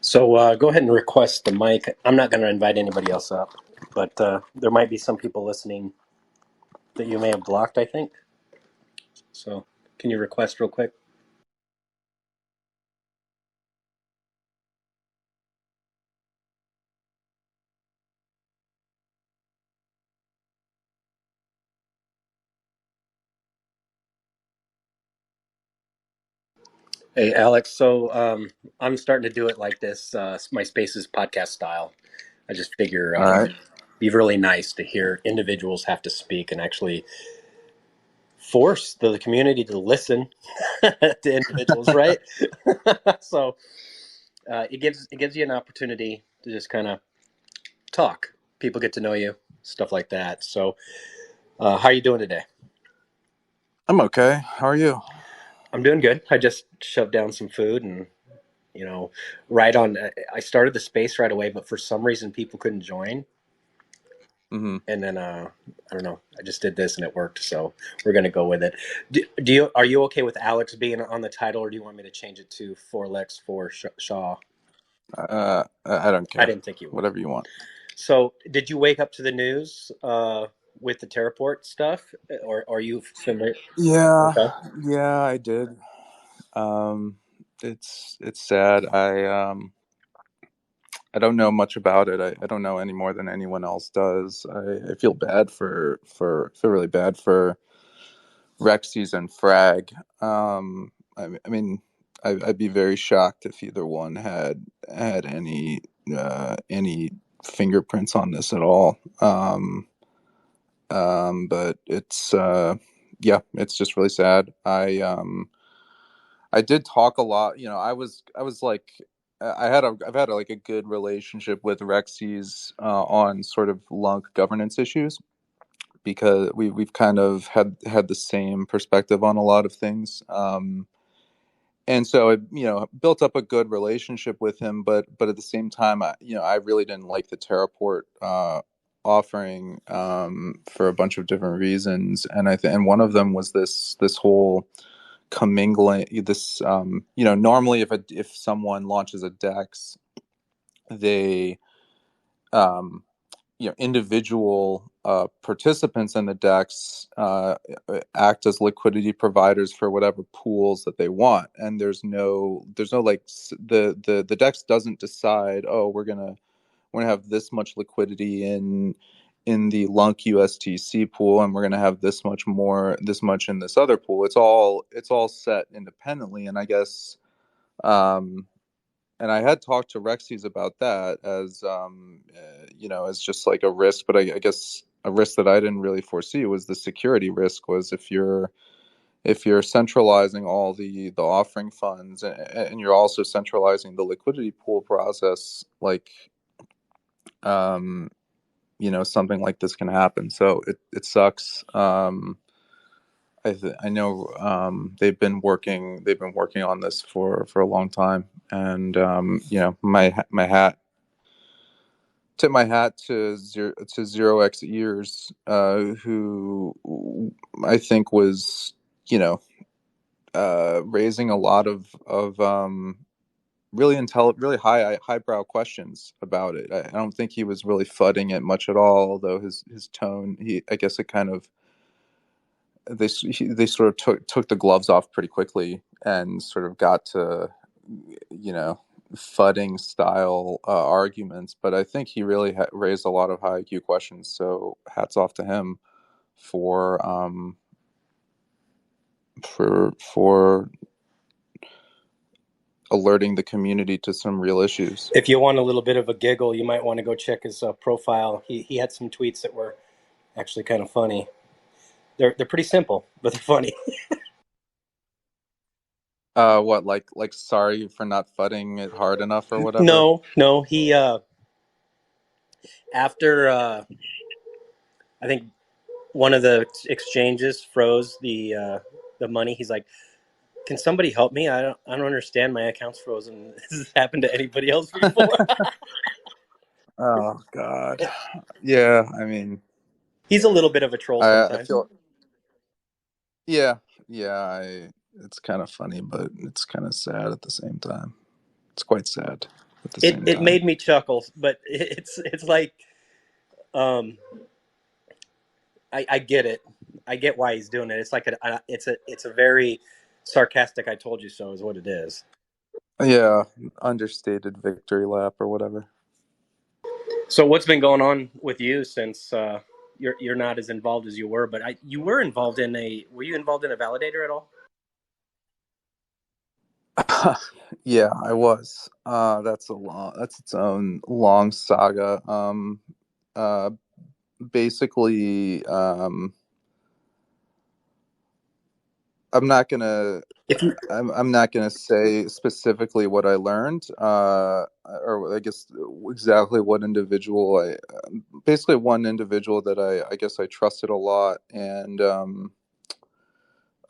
So go ahead and request the mic. I'm not going to invite anybody else up, but there might be some people listening that you may have blocked, I think. So can you request real quick? Hey, Alex. So I'm starting to do it like this, my Spaces podcast style. I just figure All right. be really nice to hear individuals have to speak and actually force the community to listen to individuals, right? So it gives you an opportunity to just kind of talk. People get to know you, stuff like that. So, how are you doing today? I'm okay. How are you? I'm doing good. I just shoved down some food and right on. I started the space right away, but for some reason people couldn't join, hmm and then I don't know. I just did this and it worked, so we're gonna go with it. Do you are you okay with Alex being on the title, or do you want me to change it to for Lex for Shaw? I don't I care. didn't think you would. Whatever you want. So, did you wake up to the news with the Terraport stuff, or are you familiar? Yeah, Okay. yeah, I did. Um, it's sad. I don't know much about it. I don't know any more than anyone else does. I feel bad feel really bad for Rexy's and Frag. I mean, I'd be very shocked if either one had any fingerprints on this at all. But yeah, it's just really sad. I did talk a lot. I was like, I've had like a good relationship with Rexy's on sort of Lunk governance issues because we've kind of had the same perspective on a lot of things. And so I, built up a good relationship with him, but at the same time, I really didn't like the Terraport offering for a bunch of different reasons, and and one of them was this whole commingling. This normally if someone launches a Dex, they individual participants in the DEX act as liquidity providers for whatever pools that they want, and there's no like the DEX doesn't decide, oh, we're gonna have this much liquidity in the Lunk USTC pool, and we're gonna have this much in this other pool. It's all set independently, and I guess um, and I had talked to Rexy's about that as as just like a risk, but I guess a risk that I didn't really foresee was the security risk. Was if you're centralizing all the offering funds, and you're also centralizing the liquidity pool process, like um something like this can happen. So it sucks. I know they've been working on this for a long time, and my hat tip my hat to zero x ears, who I think was raising a lot of really highbrow questions about it. I don't think he was really fudding it much at all, although his tone, I guess it kind of they sort of took the gloves off pretty quickly and sort of got to you know fudding style arguments. But I think he really raised a lot of high IQ questions. So hats off to him for for alerting the community to some real issues. If you want a little bit of a giggle, you might want to go check his profile. He had some tweets that were actually kind of funny. They're pretty simple, but they're funny. What, like sorry for not fudding it hard enough or whatever? No, he after I think one of the exchanges froze the money. He's like, "Can somebody help me? I don't understand. My account's frozen. This has happened to anybody else before?" Oh God. Yeah, I mean, He's a little bit of a troll I sometimes. feel, yeah, yeah, it's kind of funny, but it's kind of sad at the same time. It's quite sad. at the It same it time. made me chuckle, but it's like um, I get it. I get why he's doing it. It's like it's a very sarcastic. I told you so is what it is. Yeah, understated victory lap or whatever. So what's been going on with you since you're not as involved as you were? But you were involved in a. Were you involved in a validator at all? Yeah, I was. That's its own long saga. Uh, basically, I'm not gonna If you I'm not gonna say specifically what I learned, or I guess exactly what individual basically one individual that I guess I trusted a lot and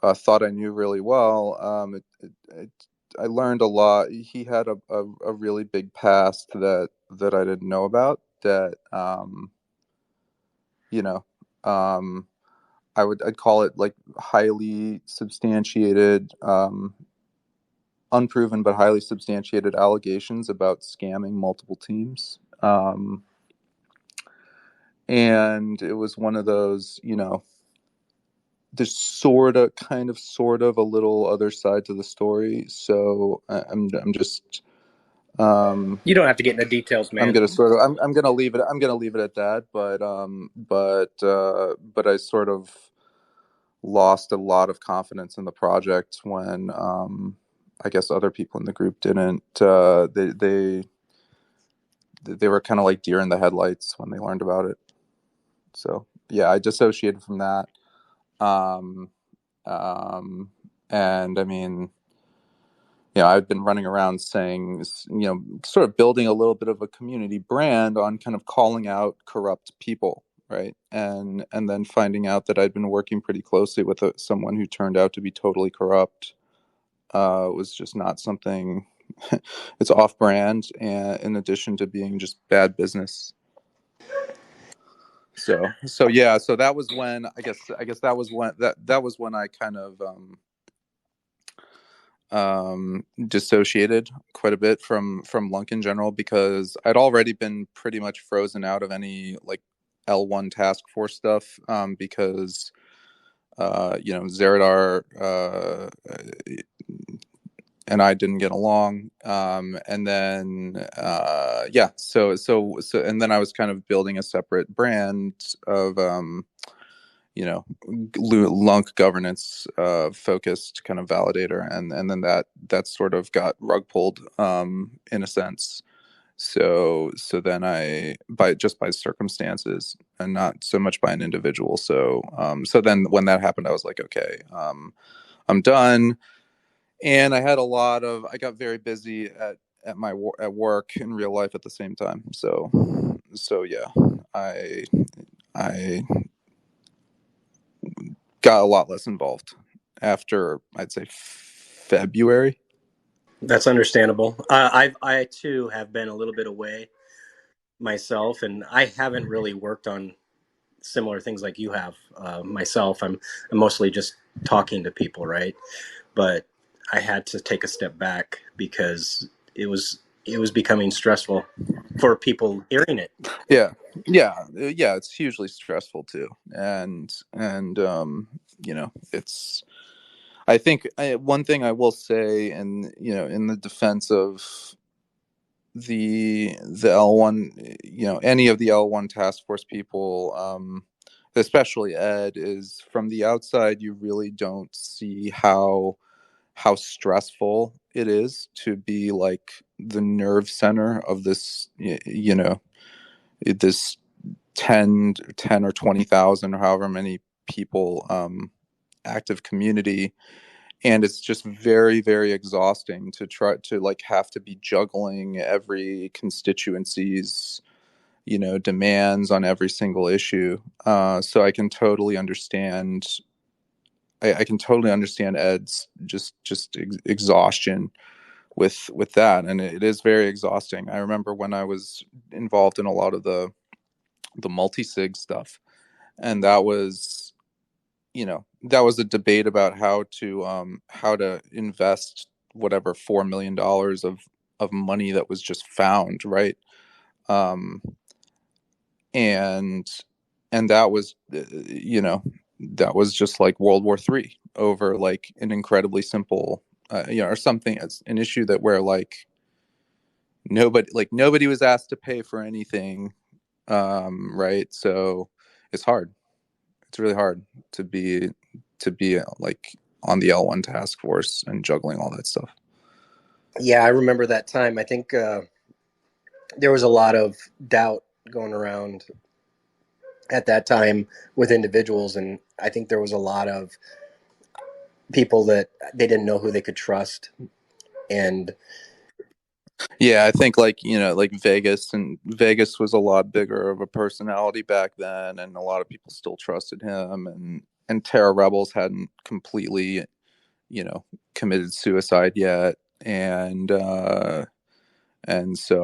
thought I knew really well. I learned a lot. He had a really big past that I didn't know about. That you know, um, I'd call it like highly substantiated, unproven but highly substantiated allegations about scamming multiple teams. And it was one of those, there's sort of a little other side to the story. So I'm just you don't have to get into details, I'm man. gonna sort of I'm gonna leave it at that. But I sort of lost a lot of confidence in the project when I guess other people in the group didn't. They were kind of like deer in the headlights when they learned about it. So yeah, I dissociated from that. Um, and I mean, I've been running around saying, sort of building a little bit of a community brand on kind of calling out corrupt people, right? And then finding out that I'd been working pretty closely with someone who turned out to be totally corrupt was just not something. It's off-brand, and in addition to being just bad business. So yeah, so that was when I guess that was when I kind of dissociated quite a bit from Lunk in general, because I'd already been pretty much frozen out of any like L1 task force stuff, because Zeradar and I didn't get along, and then and then I was kind of building a separate brand of you know Lunk governance focused kind of validator, and then that sort of got rug pulled, in a sense. So then by circumstances and not so much by an individual. So then when that happened, I was like, okay, I'm done. And I got very busy at work in real life at the same time. So yeah, I I got a lot less involved after, I'd say, February. That's understandable. I too have been a little bit away myself, and I haven't really worked on similar things like you have myself. I'm mostly just talking to people, right? But I had to take a step back because it was becoming stressful for people hearing it. Yeah, yeah. It's hugely stressful too, and it's. I think one thing I will say, and in the defense of the L1, any of the L1 task force people, especially Ed, is from the outside you really don't see how stressful it is to be like the nerve center of this, this 10 or 20,000 or however many people, active community. And it's just very, very exhausting to try to like have to be juggling every constituency's demands on every single issue. So I can totally understand. I can totally understand Ed's just exhaustion with that, and it is very exhausting. I remember when I was involved in a lot of the multi-sig stuff, and that was a debate about how to invest whatever $4 million of money that was just found, right? Um, and that was, that was just like World War III over like an incredibly simple, or something. It's an issue that where like nobody was asked to pay for anything, right? So it's hard. It's really hard to be like on the L1 task force and juggling all that stuff. Yeah, I remember that time. I think there was a lot of doubt going around at that time with individuals, and I think there was a lot of people that they didn't know who they could trust. And Yeah, I think like, like Vegas was a lot bigger of a personality back then, and a lot of people still trusted him, and Terra Rebels hadn't completely, you know, committed suicide yet, and so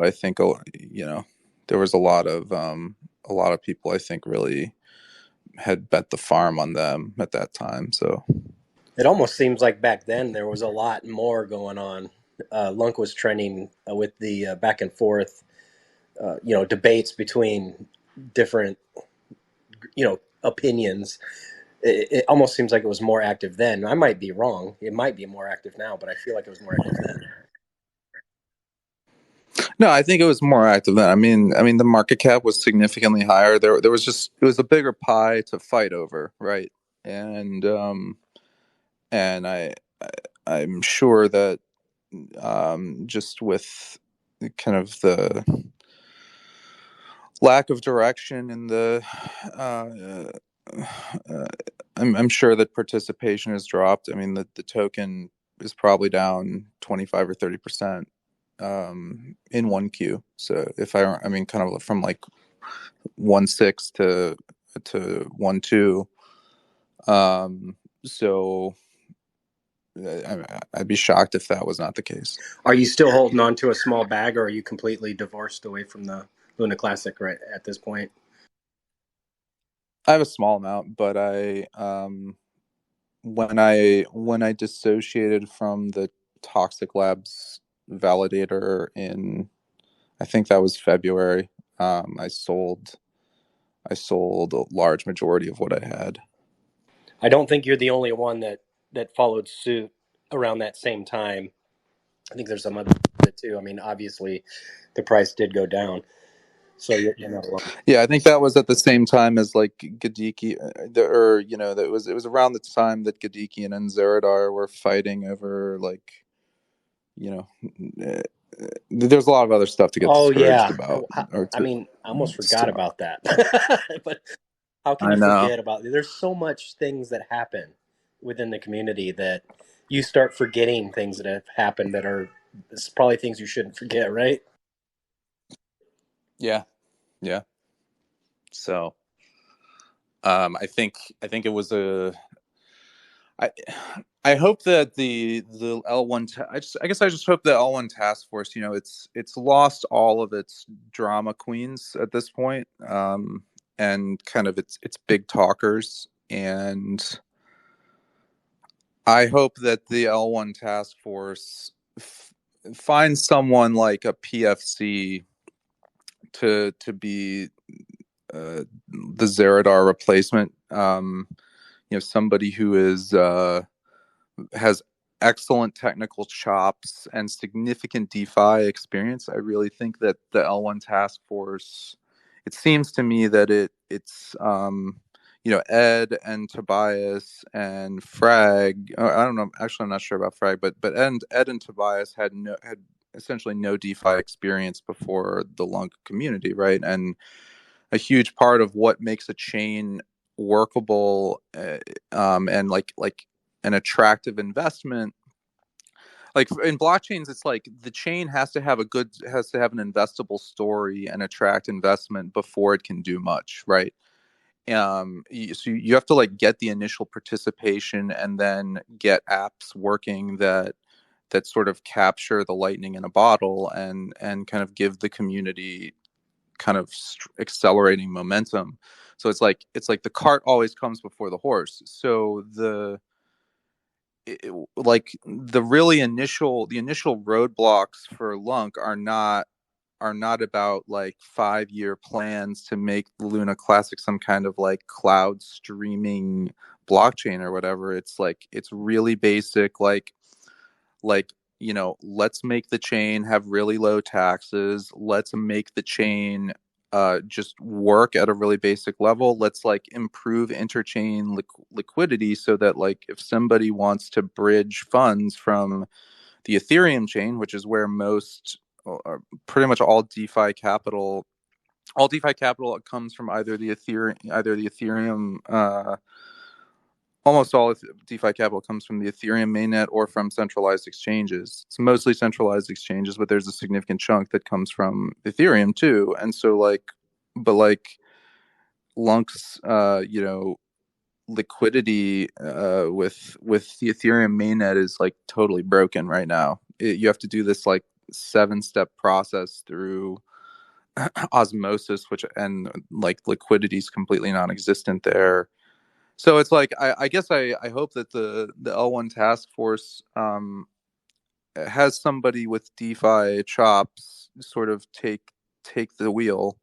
I think, there was a lot of people I think really had bet the farm on them at that time. So it almost seems like back then there was a lot more going on. Lunk was trending with the back and forth, debates between different, opinions. It almost seems like it was more active then. I might be wrong. It might be more active now, but I feel like it was more active then. no, I think it was more active then. The market cap was significantly higher. There was just, it was a bigger pie to fight over, right? And and I'm sure that, just with kind of the lack of direction in the, I'm sure that participation has dropped. I mean, the token is probably down 25 or 30%, in 1Q. So I mean, kind of from like 1.6 to 1.2. So I'd be shocked if that was not the case. Are you still holding on to a small bag, or are you completely divorced away from the Luna Classic right at this point? I have a small amount, but when I dissociated from the Toxic Labs validator in, I think that was February, I sold a large majority of what I had. I don't think you're the only one that followed suit around that same time. I think there's some other too. I mean, obviously, the price did go down, so you're not alone. Yeah, I think that was at the same time as like Gadiki, or that it was around the time that Gadiki and Zeradar were fighting over, like, you know, uh, there's a lot of other stuff to get Oh discouraged yeah, about, or I to mean, I almost forgot stop. about that. But how can I you know. forget about? There's so much things that happen within the community that you start forgetting things that have happened that are it's probably things you shouldn't forget, right? Yeah, yeah. So, I think it was I I hope that the L1 I just hope the L1 task force, it's lost all of its drama queens at this point, and kind of its big talkers, and I hope that the L1 task force finds someone like a PFC to be, the Zeradar replacement. Somebody who has excellent technical chops and significant DeFi experience. I really think that the L1 task force, it seems to me that it's Ed and Tobias and Frag. I don't know. Actually, I'm not sure about Frag, but Ed and Tobias had essentially no DeFi experience before the Lunk community, right? And a huge part of what makes a chain workable, and like an attractive investment, like in blockchains, it's like the chain has to have an investable story and attract investment before it can do much, right? So you have to like get the initial participation and then get apps working that sort of capture the lightning in a bottle, and kind of give the community kind of accelerating momentum. So it's like the cart always comes before the horse. So like the initial roadblocks for Lunk are not about like 5-year plans to make Luna Classic some kind of like cloud streaming blockchain or whatever. It's like it's really basic, like let's make the chain have really low taxes. Let's make the chain just work at a really basic level. Let's like improve interchain liquidity so that like if somebody wants to bridge funds from the Ethereum chain, which is where most pretty much all DeFi capital comes from either the Ethereum almost all DeFi capital comes from the Ethereum mainnet or from centralized exchanges. It's mostly centralized exchanges, but there's a significant chunk that comes from Ethereum too. And so but Lunk's, liquidity with the Ethereum mainnet is like totally broken right now. You have to do this like 7-step process through osmosis, which and like liquidity is completely non-existent there. So it's like I guess I hope that the L1 task force has somebody with DeFi chops sort of take the wheel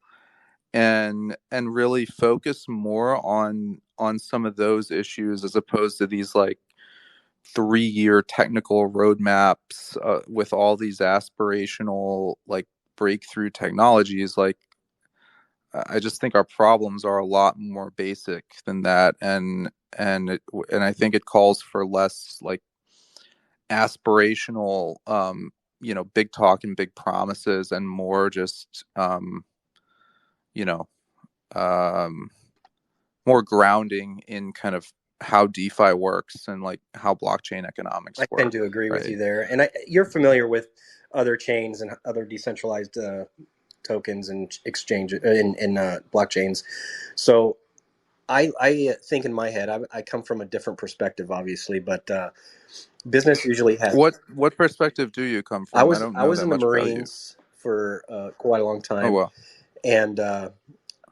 and really focus more on some of those issues as opposed to these like 3-year technical roadmaps with all these aspirational like breakthrough technologies. Like I just think our problems are a lot more basic than that, and I think it calls for less like aspirational, big talk and big promises, and more just, you know, um, more grounding in kind of how DeFi works and like how blockchain economics I tend work, to agree with right? you there. And you're familiar with other chains and other decentralized tokens and exchange in blockchains. So I think in my head, I come from a different perspective, obviously, but business usually has. What perspective do you come I from? I was don't I know was that in the much about you. Marines for quite a long Oh time, well, and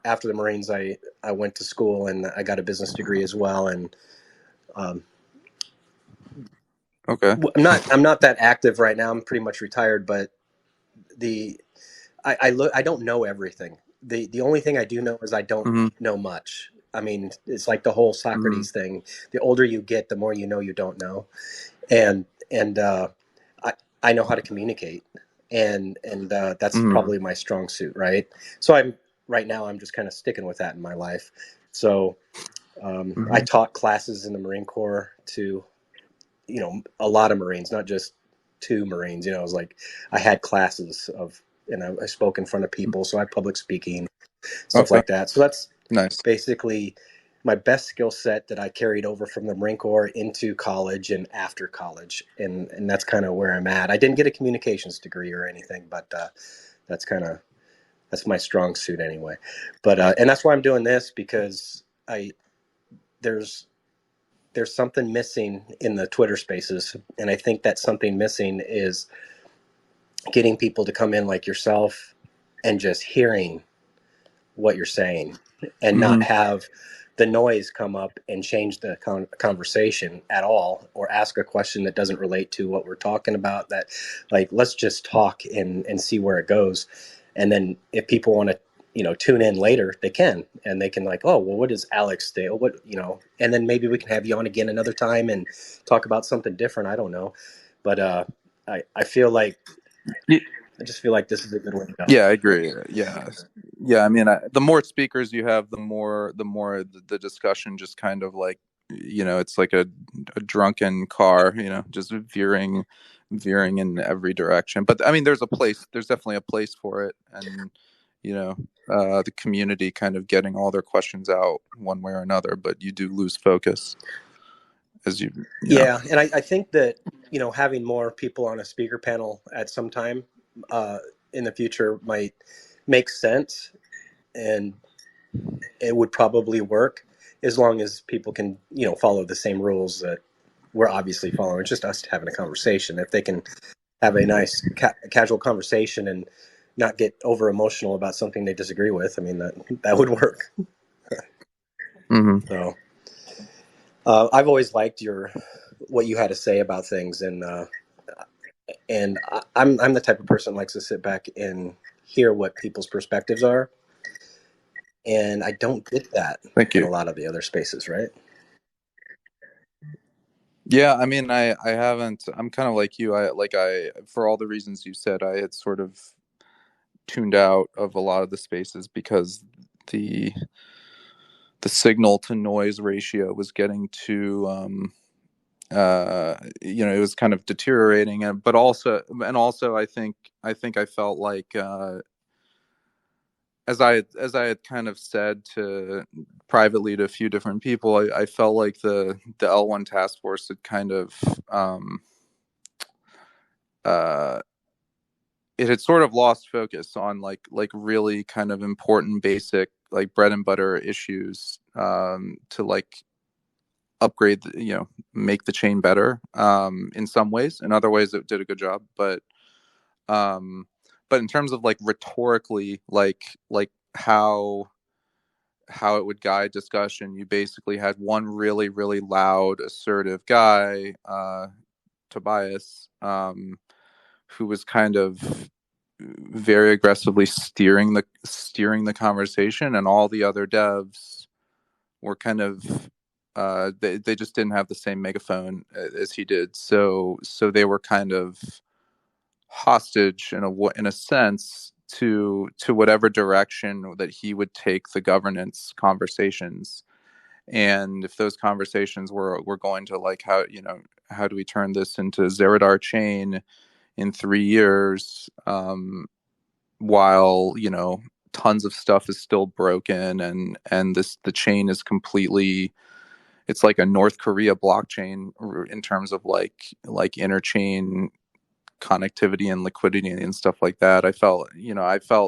after the Marines, I went to school and I got a business degree as well. And um, okay. I'm not that active right now. I'm pretty much retired, but the I don't know everything. The only thing I do know is I don't Mm-hmm. know much. I mean, it's like the whole Mm-hmm. Socrates thing. The older you get, the more you don't know. And I I know how to communicate, and that's Mm-hmm. probably my strong suit, right? So I'm right now I'm just kind of sticking with that in my life. So I Mm-hmm. taught classes in the Marine Corps to a lot of Marines, not just two Marines. It was like I had classes of, and I spoke in front of people, so I public speaking, stuff Okay. like that. So that's Nice. basically my best skill set that I carried over from the Marine Corps into college and after college, and that's kind of where I'm at. I didn't get a communications degree or anything, but that's kind of that's my strong suit anyway. But and that's why I'm doing this, because I there's there's something missing in the Twitter spaces, and I think that something missing is getting people to come in like yourself and just hearing what you're saying, and not Mm-hmm. have the noise come up and change the conversation at all, or ask a question that doesn't relate to what we're talking about. That, like, let's just talk and see where it goes. And then if people want to tune in later, they can, and they can, like, oh well, what does Alex say, what, and then maybe we can have you on again another time and talk about something different. I don't know, but I feel like, I just feel like this is a good way to go. Yeah, I agree. Yeah, yeah. I mean, the more speakers you have, the more the discussion just kind of like, it's like a drunken car, just veering in every direction. But I mean, there's definitely a place for it, and the community kind of getting all their questions out one way or another. But you do lose focus as you know. Yeah, and I think that having more people on a speaker panel at some time uh, in the future might make sense, and it would probably work as long as people can follow the same rules that we're obviously following. It's just us having a conversation. If they can have a nice casual conversation and not get over emotional about something they disagree with, I mean, that would work. Hmm. So I've always liked your what you had to say about things, and I'm the type of person that likes to sit back and hear what people's perspectives are, and I don't get that Thank in a you. lot of the other spaces, right? Yeah, I mean, I haven't. I'm kind of like you. I for all the reasons you said, I had sort of tuned out of a lot of the spaces because the the signal to noise ratio was getting too it was kind of deteriorating, and also I think I felt like as I had kind of said to privately to a few different people, I felt like the L1 task force had kind of uh it had sort of lost focus on like really kind of important basic like bread and butter issues, to like upgrade make the chain better, in some ways. In other ways it did a good job, um but in terms of like rhetorically, like how it would guide discussion, you basically had one really really loud assertive guy, Tobias, who was kind of very aggressively steering the conversation, and all the other devs were kind of they just didn't have the same megaphone as he did, so they were kind of hostage in a sense to whatever direction that he would take the governance conversations. And if those conversations were going to like how do we turn this into Zerodar chain in 3 years, while tons of stuff is still broken, and the chain is completely, it's like a North Korea blockchain in terms of like interchain connectivity and liquidity and stuff like that. I felt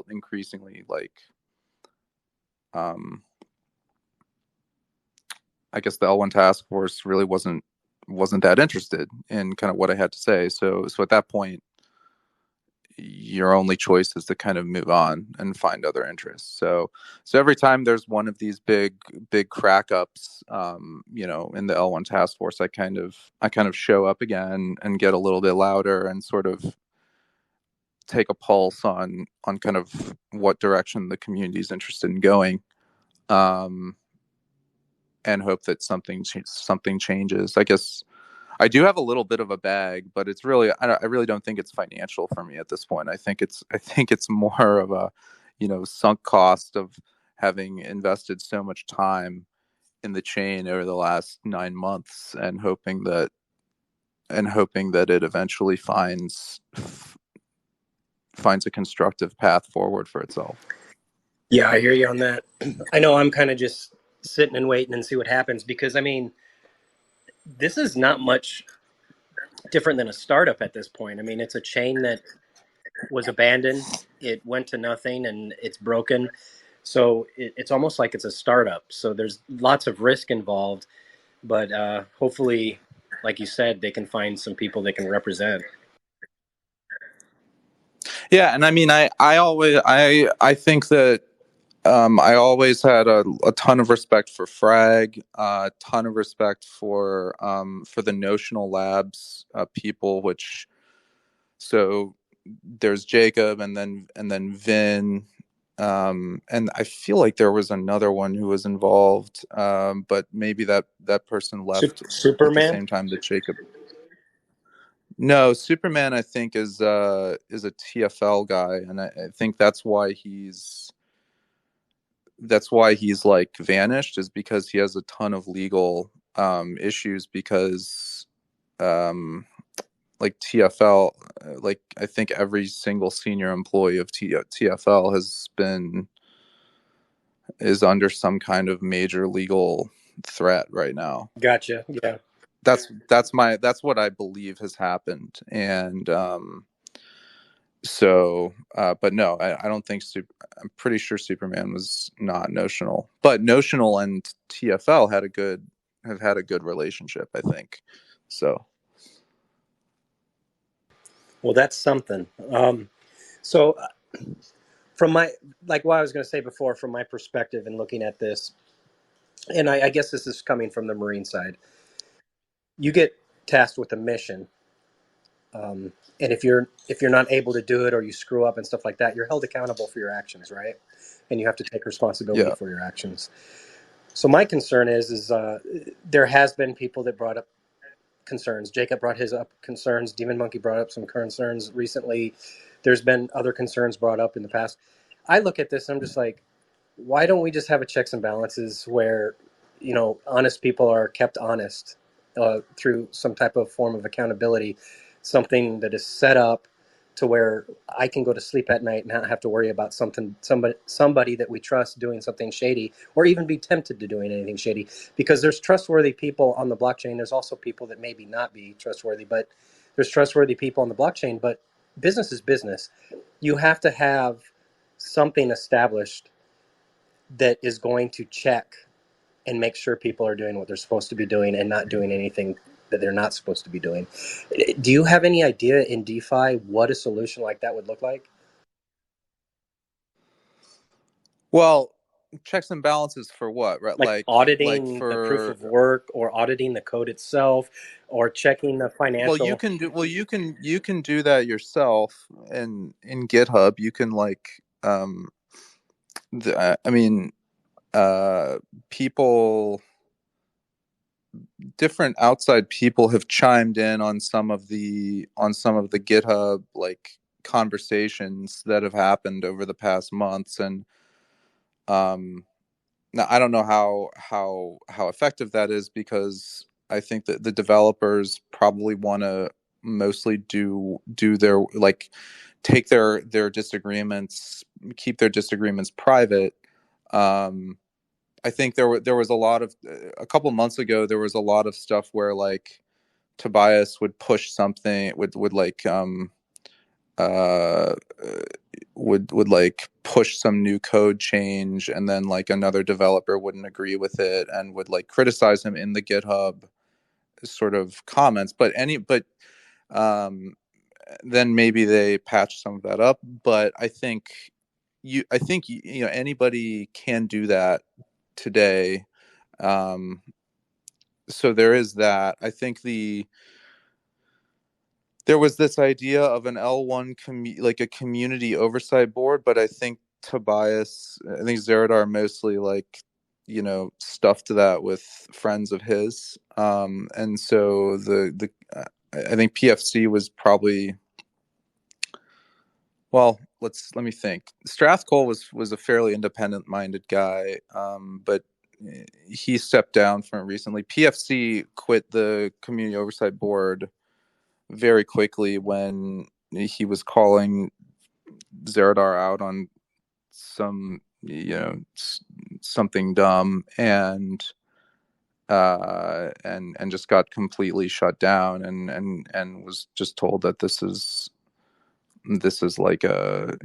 increasingly like, um I guess the L1 task force really wasn't that interested in kind of what I had to say. So at that point, your only choice is to kind of move on and find other interests. So every time there's one of these big crack ups, in the L1 task force, I kind of show up again and get a little bit louder and sort of take a pulse on kind of what direction the community is interested in going, um, and hope that something changes. I guess I do have a little bit of a bag, but it's really I really don't think it's financial for me at this point. I think it's more of a sunk cost of having invested so much time in the chain over the last 9 months, and hoping that it eventually finds a constructive path forward for itself. Yeah, I hear you on that. I know I'm kind of just sitting and waiting and see what happens because I mean, this is not much different than a startup at this point. I mean, it's a chain that was abandoned, it went to nothing, and it's broken. So it's almost like it's a startup. So there's lots of risk involved, but hopefully, like you said, they can find some people they can represent. Yeah, and I mean, I think that, I always had a ton of respect for Frag, a ton of respect for the Notional Labs people. Which, so there's Jacob, and then Vin, and I feel like there was another one who was involved, but maybe that person left at the Superman. same time that Jacob. No, Superman, I think, is a TFL guy, and I think that's why he's like vanished, is because he has a ton of legal issues, because um like TFL, like I think every single senior employee of TFL is under some kind of major legal threat right now. Gotcha. Yeah. That's what I believe has happened. And so but no, I don't think I'm pretty sure Superman was not Notional, but Notional and TFL have had a good relationship, I think. So Well, that's something. So from my, like what I was going to say before, from my perspective and looking at this, and I guess this is coming from the Marine side. You get tasked with a mission. And if you're not able to do it, or you screw up and stuff like that, you're held accountable for your actions, right? And you have to take responsibility Yeah. for your actions. So my concern is there has been people that brought up concerns. Jacob brought his up concerns. Demon Monkey brought up some concerns recently. There's been other concerns brought up in the past. I look at this and I'm just like, why don't we just have a checks and balances where, honest people are kept honest through some type of form of accountability, something that is set up to where I can go to sleep at night and not have to worry about somebody that we trust doing something shady, or even be tempted to doing anything shady. Because there's trustworthy people on the blockchain. There's also people that maybe not be trustworthy, but there's trustworthy people on the blockchain. But business is business. You have to have something established that is going to check and make sure people are doing what they're supposed to be doing and not doing anything that they're not supposed to be doing. Do you have any idea in DeFi what a solution like that would look like? Well, checks and balances for what, right? Like Like auditing the proof for of work, or auditing the code itself, or checking the well, financial. you can do that yourself in GitHub. You can like I mean uh people different outside people have chimed in on some of the GitHub like conversations that have happened over the past months, and um now I don't know how effective that is, because I think that the developers probably want to mostly do their like take their disagreements, keep their disagreements private. um I think there was a lot of a couple months ago there was a lot of stuff where like Tobias would push something, would like uh would like push some new code change, and then like another developer wouldn't agree with it and would like criticize him in the GitHub sort of comments. But um then maybe they patch some of that up. But I think you know anybody can do that today. um so there is that. I think there was this idea of an L1 like a community oversight board, but I think Zerodar mostly like stuffed that with friends of his. And so I think PFC was probably, well, let me think. Strathcole was a fairly independent minded guy, but he stepped down from it recently. PFC quit the community oversight board very quickly when he was calling Zerodar out on some something dumb, and just got completely shut down, and was just told that this is like a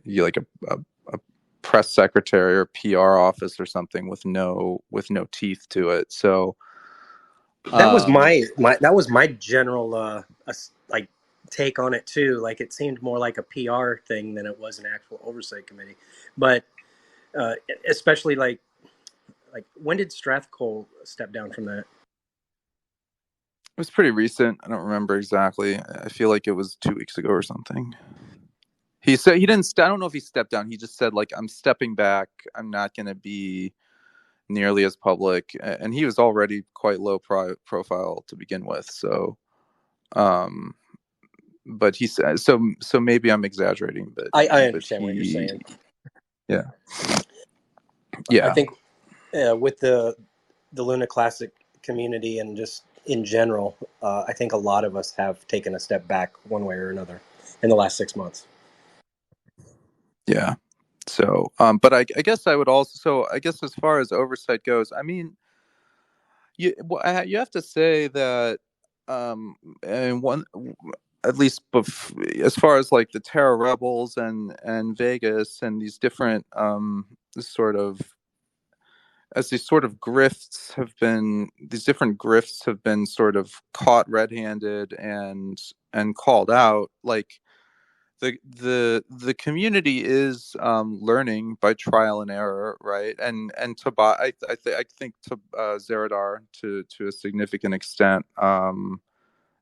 press secretary or PR office or something with no teeth to it. So That was um my general like take on it too. Like it seemed more like a PR thing than it was an actual oversight committee. But uh, especially like when did Strathcole step down from that? it was pretty recent. I don't remember exactly. I feel like it was 2 weeks ago or something. He said he didn't. I don't know if he stepped down. He just said like, I'm stepping back. I'm not going to be nearly as public. And he was already quite low profile to begin with. So, um, but he said so. Maybe I'm exaggerating, I but understand what you're he, saying. yeah, I yeah, think with the Luna Classic community and just in general, I think a lot of us have taken a step back one way or another in the last 6 months. yeah. So, but I guess I would also. So I guess as far as oversight goes, I mean, you have to say that and one at least as far as like the Terra Rebels and Vegas and these different sort of as these different grifts have been sort of caught red-handed and called out, like the community is learning by trial and error, right? And I think to Zerodar to a significant extent,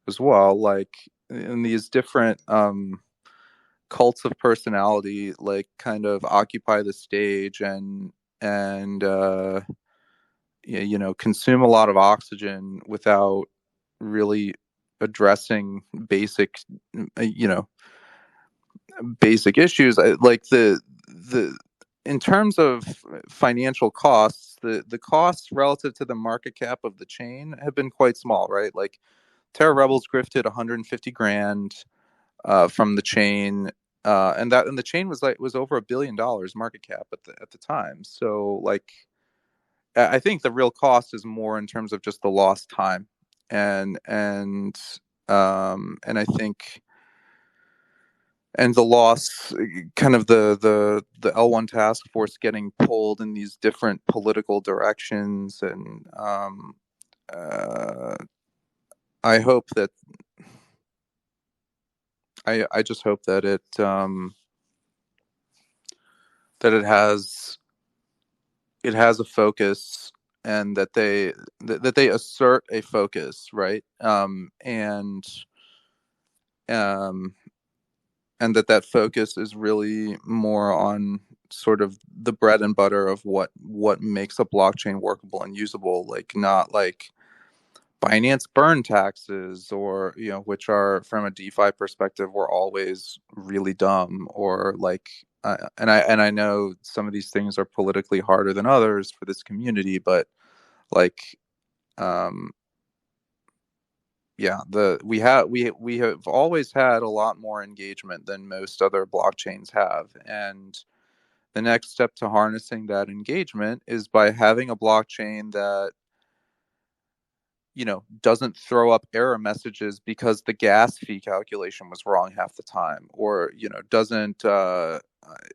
as well, like in these different cults of personality, like kind of occupy the stage and you know, consume a lot of oxygen without really addressing basic, you know, basic issues. Like the in terms of financial costs, the costs relative to the market cap of the chain have been quite small, right? Like Terra Rebels grifted 150 grand from the chain, and the chain was over $1 billion market cap at the time. So like, I think the real cost is more in terms of just the lost time, and I think and the loss, kind of the L1 task force getting pulled in these different political directions, and uh, I hope that I just hope that it has a focus, and that they assert a focus, right? Um, and that focus is really more on sort of the bread and butter of what makes a blockchain workable and usable, like not like Binance burn taxes, or you know, which are from a DeFi perspective were always really dumb, or like and I know some of these things are politically harder than others for this community, but like um yeah, we have always had a lot more engagement than most other blockchains have, and the next step to harnessing that engagement is by having a blockchain that, you know, doesn't throw up error messages because the gas fee calculation was wrong half the time, or you know, doesn't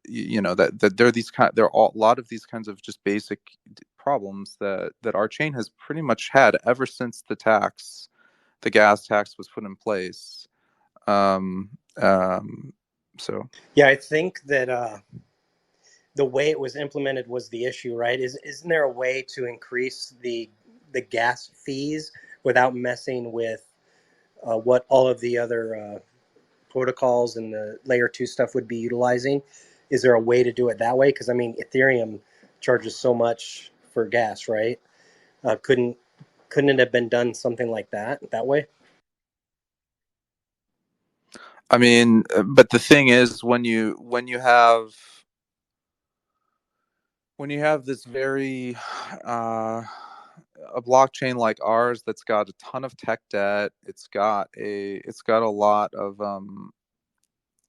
you know, that there are there are a lot of these kinds of just basic problems that our chain has pretty much had ever since the gas tax was put in place. Um, um, so Yeah, I think that the way it was implemented was the issue, right? Isn't there a way to increase the gas fees without messing with what all of the other protocols and the layer two stuff would be utilizing? Is there a way to do it that way? Because I mean, Ethereum charges so much for gas, right? Couldn't it have been done something like that way? I mean, but the thing is, when you have this very a blockchain like ours that's got a ton of tech debt, it's got a lot of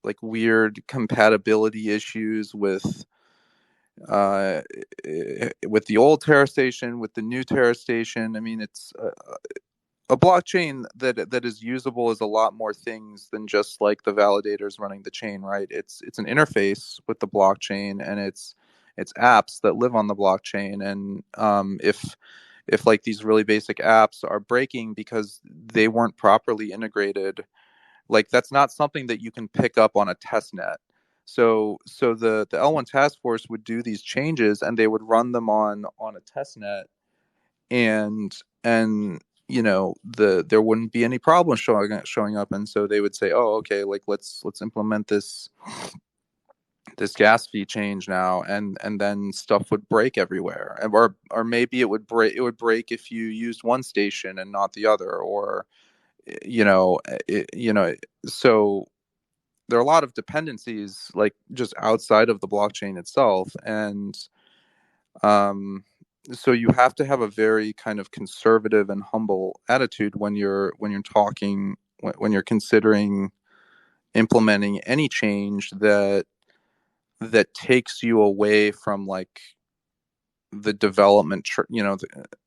like weird compatibility issues uh with the old Terra station, with the new Terra station. I mean, it's a blockchain that is usable is a lot more things than just like the validators running the chain, right? It's an interface with the blockchain, and it's apps that live on the blockchain, and if like these really basic apps are breaking because they weren't properly integrated, like that's not something that you can pick up on a test net. So the L1 task force would do these changes, and they would run them on a test net, and you know, there wouldn't be any problem showing up, and so they would say, oh, okay, like let's implement this gas fee change now, and then stuff would break everywhere, or maybe it would break if you used one station and not the other, or you know, you know, so there are a lot of dependencies like just outside of the blockchain itself, and um so you have to have a very kind of conservative and humble attitude when you're talking, when you're considering implementing any change that takes you away from like the development you know,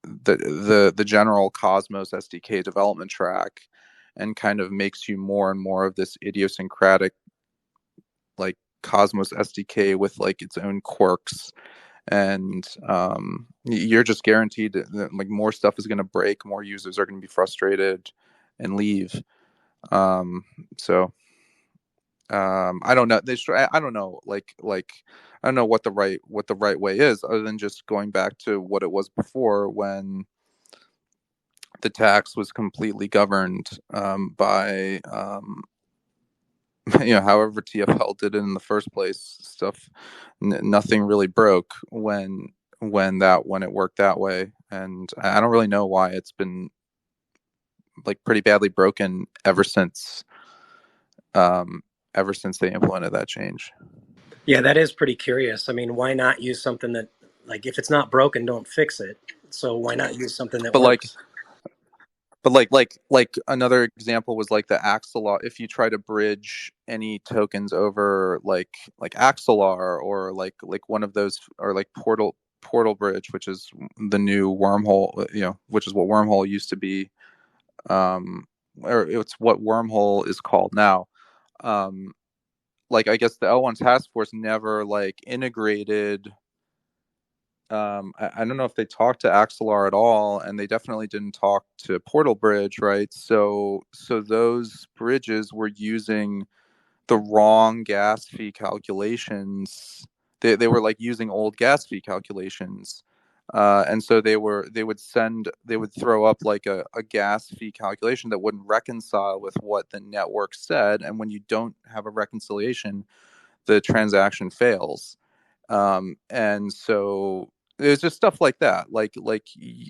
the general Cosmos SDK development track, and kind of makes you more and more of this idiosyncratic like Cosmos SDK with like its own quirks, and you're just guaranteed that like more stuff is going to break, more users are going to be frustrated and leave. um so I don't know, I don't know, like I don't know what the right way is, other than just going back to what it was before, when the tax was completely governed by however TFL did it in the first place. Stuff, nothing really broke when it worked that way, and I don't really know why it's been like pretty badly broken um, ever since they implemented that change. Yeah, that is pretty curious. I mean, why not use something that, like, if it's not broken, don't fix it. So why not use something that But like works? but like another example was like the Axelar. If you try to bridge any tokens over like Axelar or like one of those, or like Portal Bridge, which is the new Wormhole, which is what Wormhole used to be, or it's what Wormhole is called now. Um, like I guess the L1 task force never like integrated. I don't know if they talked to Axelar at all, and they definitely didn't talk to Portal Bridge, right? So those bridges were using the wrong gas fee calculations. They were like using old gas fee calculations. And so they would throw up like a gas fee calculation that wouldn't reconcile with what the network said. And when you don't have a reconciliation, the transaction fails. And so there's just stuff like that,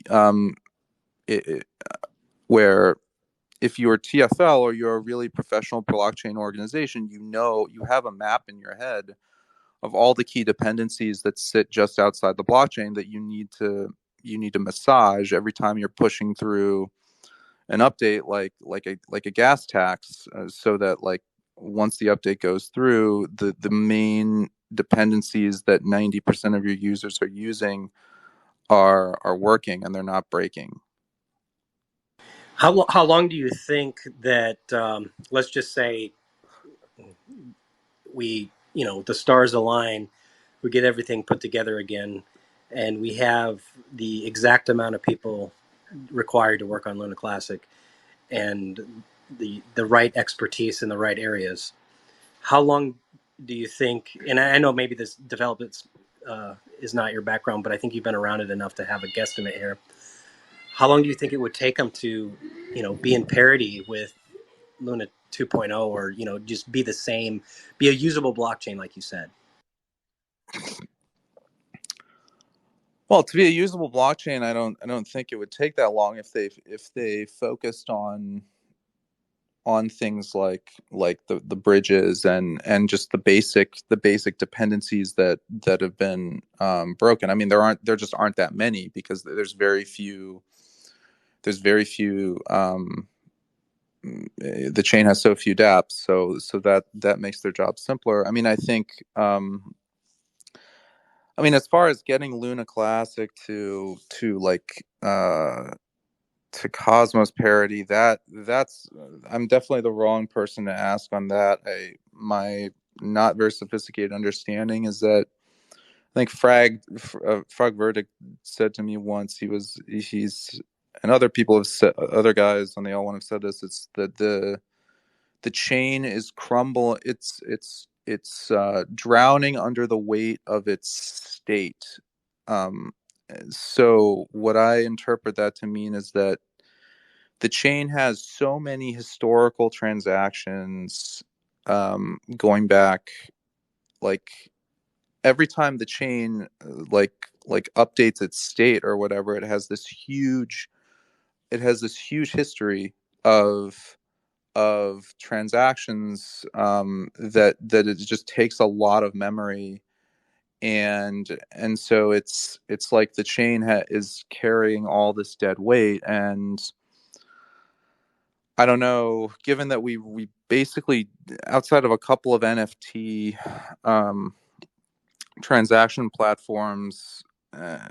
um, it, it, where if you're TFL or you're a really professional blockchain organization, you have a map in your head of all the key dependencies that sit just outside the blockchain that you need to massage every time you're pushing through an update, like a gas tax, so that like once the update goes through, the main dependencies that 90% of your users are using are working and they're not breaking. How long do you think that, let's just say the stars align, we get everything put together again, and we have the exact amount of people required to work on Luna Classic and the right expertise in the right areas. How long do you think? And I know maybe this development is not your background, but I think you've been around it enough to have a guesstimate here. How long do you think it would take them to, be in parity with Luna 2.0, or just be the same, be a usable blockchain, like you said? Well, to be a usable blockchain, I don't think it would take that long if they focused on things like the bridges and just the basic dependencies that have been broken. I mean, there just aren't that many because there's very few. The chain has so few dApps, so that makes their job simpler. I mean, as far as getting Luna Classic to Cosmos parity, that's I'm definitely the wrong person to ask on that. My not very sophisticated understanding is that I think Frag Verdict said to me once, he's and other people have said, other guys on the L1 have said this. It's that the chain is crumble. It's drowning under the weight of its state. Um, so what I interpret that to mean is that the chain has so many historical transactions, going back, like every time the chain like updates its state or whatever, it has this huge history of transactions, that it just takes a lot of memory, and so it's like the chain is carrying all this dead weight. And I don't know, given that we basically, outside of a couple of NFT um, transaction platforms, I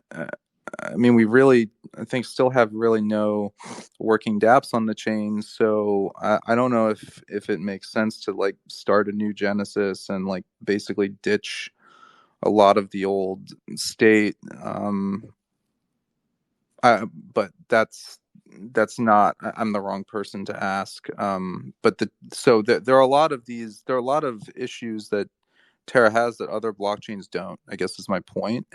mean, we really, I think, still have really no working dApps on the chain. So I don't know if it makes sense to like start a new Genesis and like basically ditch a lot of the old state. But that's not. I'm the wrong person to ask. But there are a lot of these. There are a lot of issues that Terra has that other blockchains don't, I guess, is my point.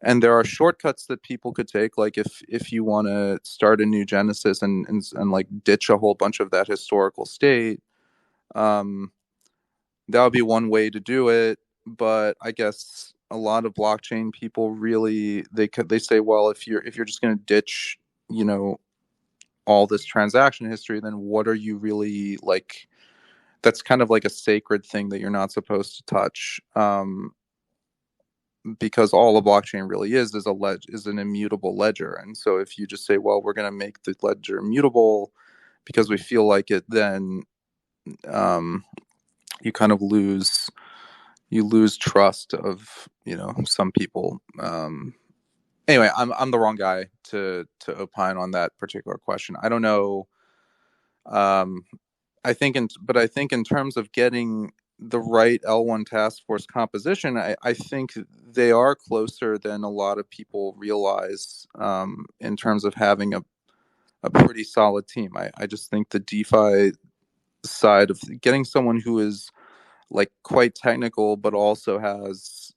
And there are shortcuts that people could take, like if you want to start a new Genesis and like ditch a whole bunch of that historical state, um, that would be one way to do it. But I guess a lot of blockchain people really they say, well, if you're just going to ditch, you know, all this transaction history, then what are you really like? That's kind of like a sacred thing that you're not supposed to touch. Because all a blockchain really is an immutable ledger. And so if you just say, well, we're going to make the ledger immutable because we feel like it, then um, you kind of lose trust of, you know, some people. Anyway, I'm the wrong guy to opine on that particular question. I don't know. Um, I think in terms of getting the right L1 task force composition, I think they are closer than a lot of people realize, in terms of having a pretty solid team. I just think the DeFi side of getting someone who is like quite technical, but also has,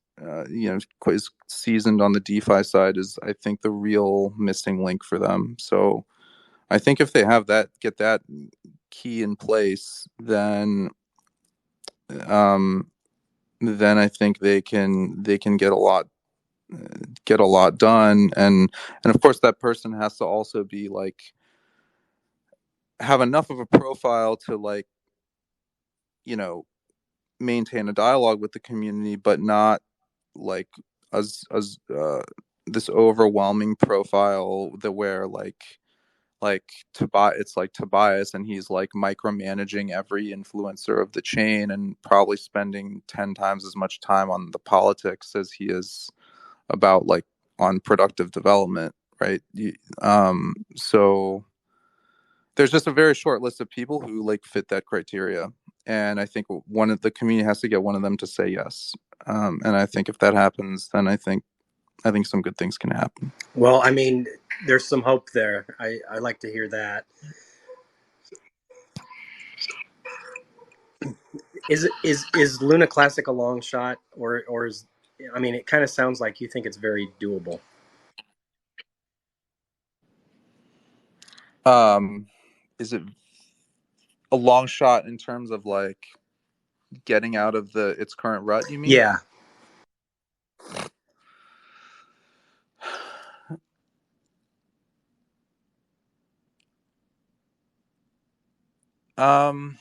you know, is seasoned on the DeFi side is, I think, the real missing link for them. So I think if they have that, get that key in place, um, then I think they can get a lot done, and of course that person has to also be like have enough of a profile to, like, you know, maintain a dialogue with the community, but not like as this overwhelming profile that where like it's like Tobias, and he's like micromanaging every influencer of the chain and probably spending 10 times as much time on the politics as he is about like on productive development, right? So there's just a very short list of people who like fit that criteria, and I think one of the community has to get one of them to say yes. And I think if that happens, then I think some good things can happen. Well, I mean, there's some hope there. I like to hear that. Is Luna Classic a long shot, or is, I mean, it kind of sounds like you think it's very doable. um is it a long shot in terms of like getting out of the its current rut, you mean? Yeah. um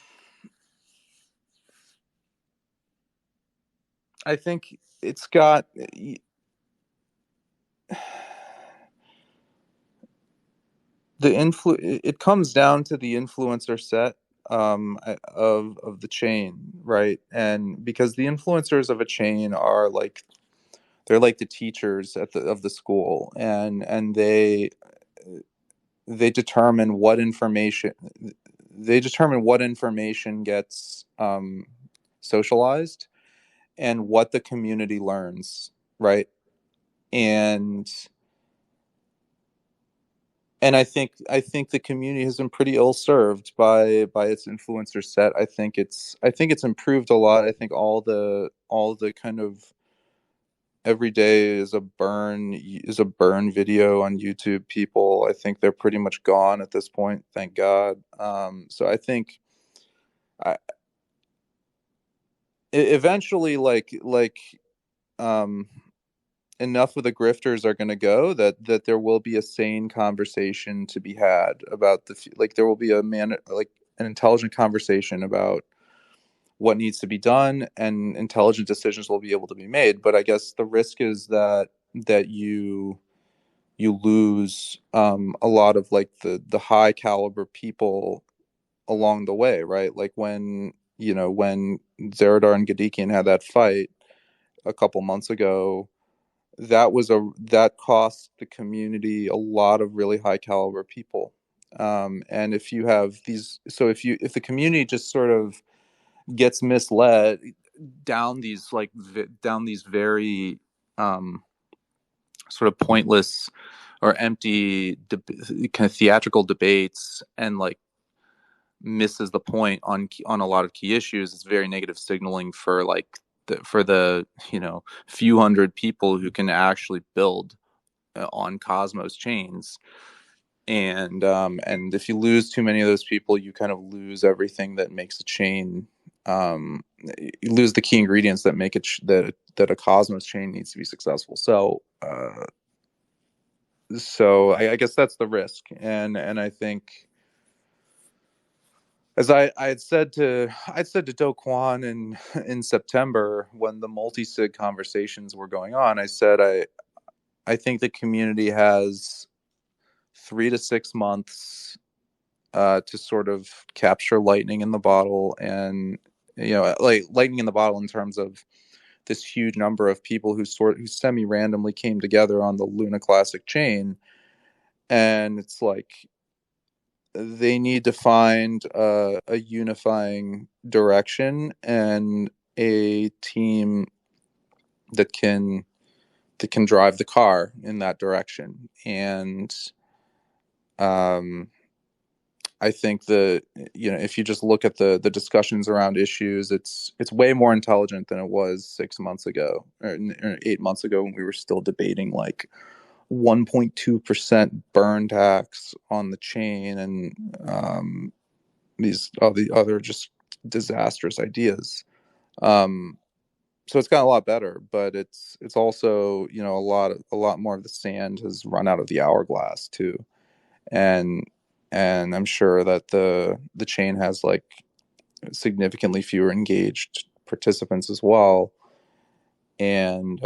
I think it's got it comes down to the influencer set, of the chain, right? And because the influencers of a chain are like, they're like the teachers at the of the school, and they determine what information gets socialized and what the community learns, right? And I think the community has been pretty ill served by its influencer set. I think it's improved a lot. I think all the kind of every day is a burn video on YouTube people. I think they're pretty much gone at this point, thank God. So I think I eventually um enough of the grifters are going to go that there will be a sane conversation to be had about like there will be an intelligent conversation about what needs to be done, and intelligent decisions will be able to be made. But I guess the risk is that you lose a lot of like the high caliber people along the way, right? Like when Zerodar and Gadikian had that fight a couple months ago, that cost the community a lot of really high caliber people. And if you have these, so if the community just sort of gets misled down down these very um, sort of pointless or empty kind of theatrical debates, and like misses the point on a lot of key issues, it's very negative signaling for like for the few hundred people who can actually build on Cosmos chains. And if you lose too many of those people, you kind of lose everything that makes a chain. You lose the key ingredients that make it that a Cosmos chain needs to be successful. So I guess that's the risk, and I think, as I had said to Do Kwon in September when the multi-sig conversations were going on, I said I think the community has 3 to 6 months to sort of capture lightning in the bottle, and like lightning in the bottle in terms of this huge number of people who semi randomly came together on the Luna Classic chain, and it's like they need to find a unifying direction and a team that can drive the car in that direction. And I think if you just look at the discussions around issues, it's way more intelligent than it was 6 months ago or 8 months ago when we were still debating like 1.2% burn tax on the chain and all the other just disastrous ideas. So it's gotten a lot better, but it's also a lot more of the sand has run out of the hourglass too, and I'm sure that the chain has like significantly fewer engaged participants as well, and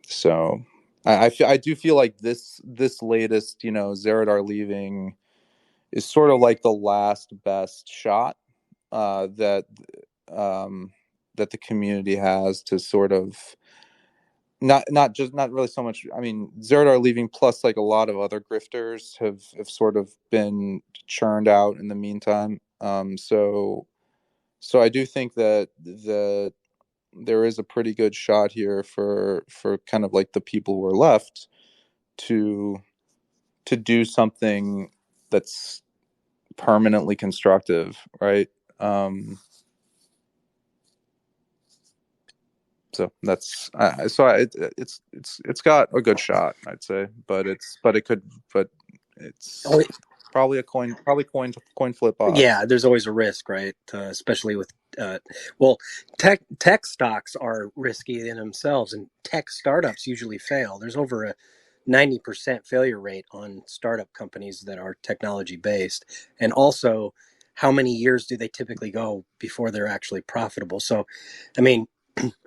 so I do feel like this latest Zerodar leaving is sort of like the last best shot that that the community has to sort of not really so much. I mean, Zerodar leaving plus like a lot of other grifters have sort of been churned out in the meantime. So I do think that there is a pretty good shot here for kind of like the people who are left to do something that's permanently constructive, right? So that's it's got a good shot, I'd say, but Oh, it's probably coin flip odds. yeah, there's always a risk, right? Especially with, well, tech stocks are risky in themselves, and tech startups usually fail. There's over a 90% failure rate on startup companies that are technology based, and also how many years do they typically go before they're actually profitable? So, I mean,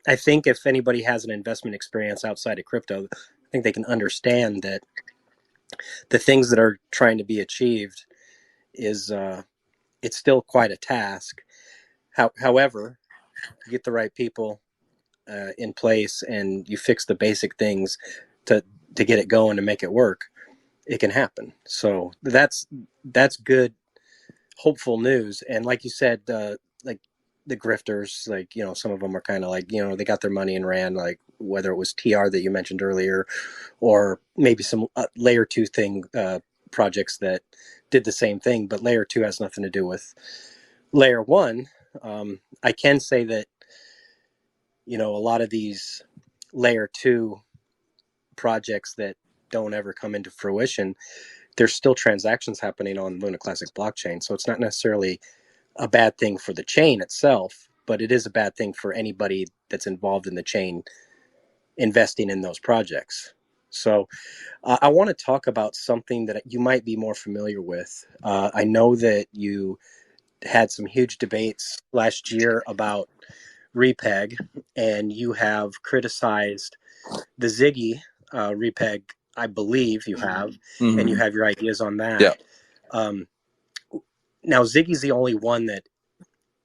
I think if anybody has an investment experience outside of crypto, I think they can understand that the things that are trying to be achieved is it's still quite a task. However, you get the right people in place and you fix the basic things to get it going and make it work, it can happen. So that's good, hopeful news. And like you said, like the grifters, like some of them are kind of like they got their money and ran. Like whether it was TR that you mentioned earlier, or maybe some layer two thing projects that did the same thing, but layer two has nothing to do with layer one. I can say that a lot of these layer two projects that don't ever come into fruition, there's still transactions happening on Luna Classic blockchain. So it's not necessarily a bad thing for the chain itself, but it is a bad thing for anybody that's involved in the chain investing in those projects. So I want to talk about something that you might be more familiar with. I know that you had some huge debates last year about repeg, and you have criticized the Ziggy repeg. I believe you have, and you Mm-hmm. have your ideas on Yeah. that. Um, Now, Ziggy's the only one that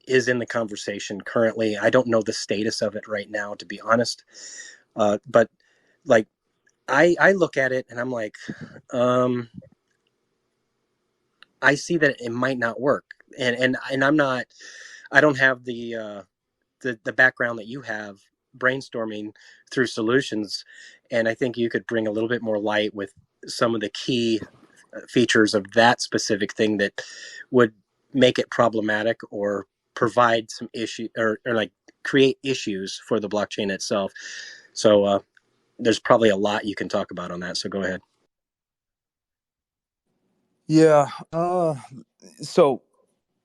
is in the conversation currently. I don't know the status of it right now, to be honest. But like, I look at it and I'm like, um, I see that it might not work, and I'm not. I don't have the background that you have brainstorming through solutions, and I think you could bring a little bit more light with some of the key features of that specific thing that would make it problematic or provide some issue or like create issues for the blockchain itself. So there's probably a lot you can talk about on that. So go ahead. Yeah. So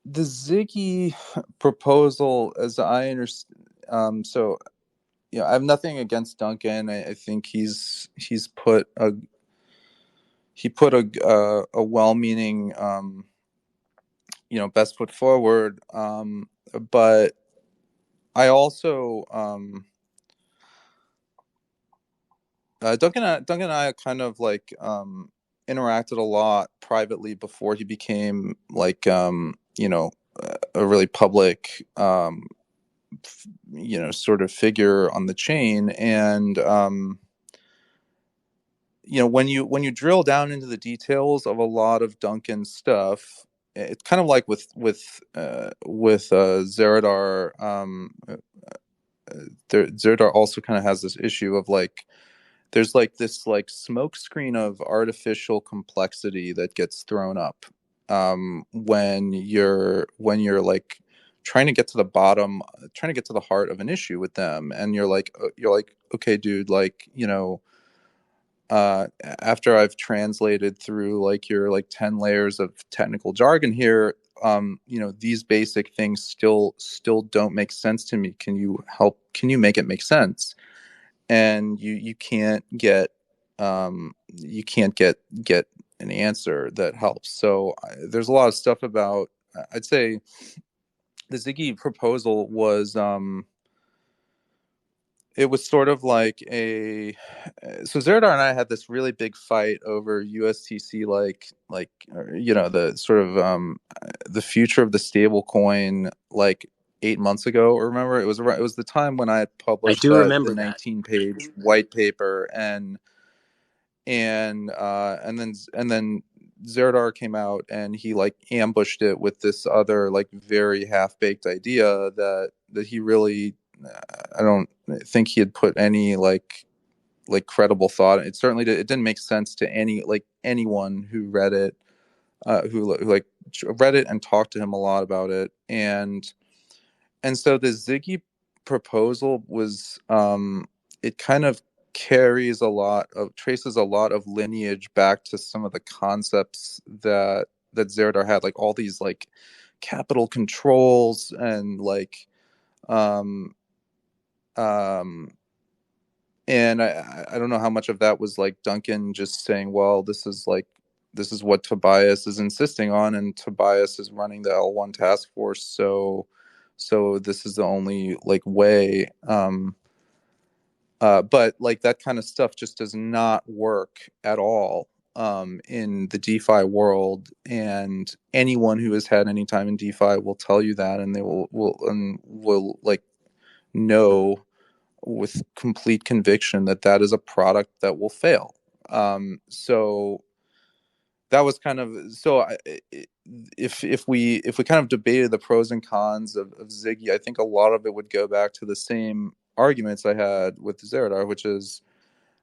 the Ziggy proposal, as I understand, so I have nothing against Duncan. I think he's put a well-meaning best foot forward. But I also Duncan and I kind of like interacted a lot privately before he became like a really public sort of figure on the chain. And when you drill down into the details of a lot of Duncan's stuff, it's kind of like with Zerodar. Zerodar also kind of has this issue of like there's like this like smoke screen of artificial complexity that gets thrown up when you're like trying to get to the bottom, trying to get to the heart of an issue with them, and you're like, okay, dude, like after I've translated through like your like 10 layers of technical jargon here, these basic things still don't make sense to me. Can you make it make sense? And you can't get an answer that helps. So there's a lot of stuff about, I'd say the Ziggy proposal was it was sort of like a so Zerodar and I had this really big fight over USTC, the sort of the future of the stable coin, like 8 months ago. Remember, it was the time when I had I published do the remember that. 19-page white paper, and then Zerodar came out and he like ambushed it with this other like very half-baked idea that he really, I don't think he had put any like credible thought. It didn't make sense to anyone who read it, who like read it and talked to him a lot about it. And so the Ziggy proposal was it kind of traces a lot of lineage back to some of the concepts that Zerodar had, like all these like capital controls and like um um and I don't know how much of that was like Duncan just saying, well, this is what Tobias is insisting on, and Tobias is running the L1 task force, so this is the only like way. But like that kind of stuff just does not work at all in the DeFi world, and anyone who has had any time in DeFi will tell you that, and they will like know with complete conviction that that is a product that will fail. So that was kind of so. If we kind of debated the pros and cons of Ziggy, I think a lot of it would go back to the same arguments I had with Zerodar,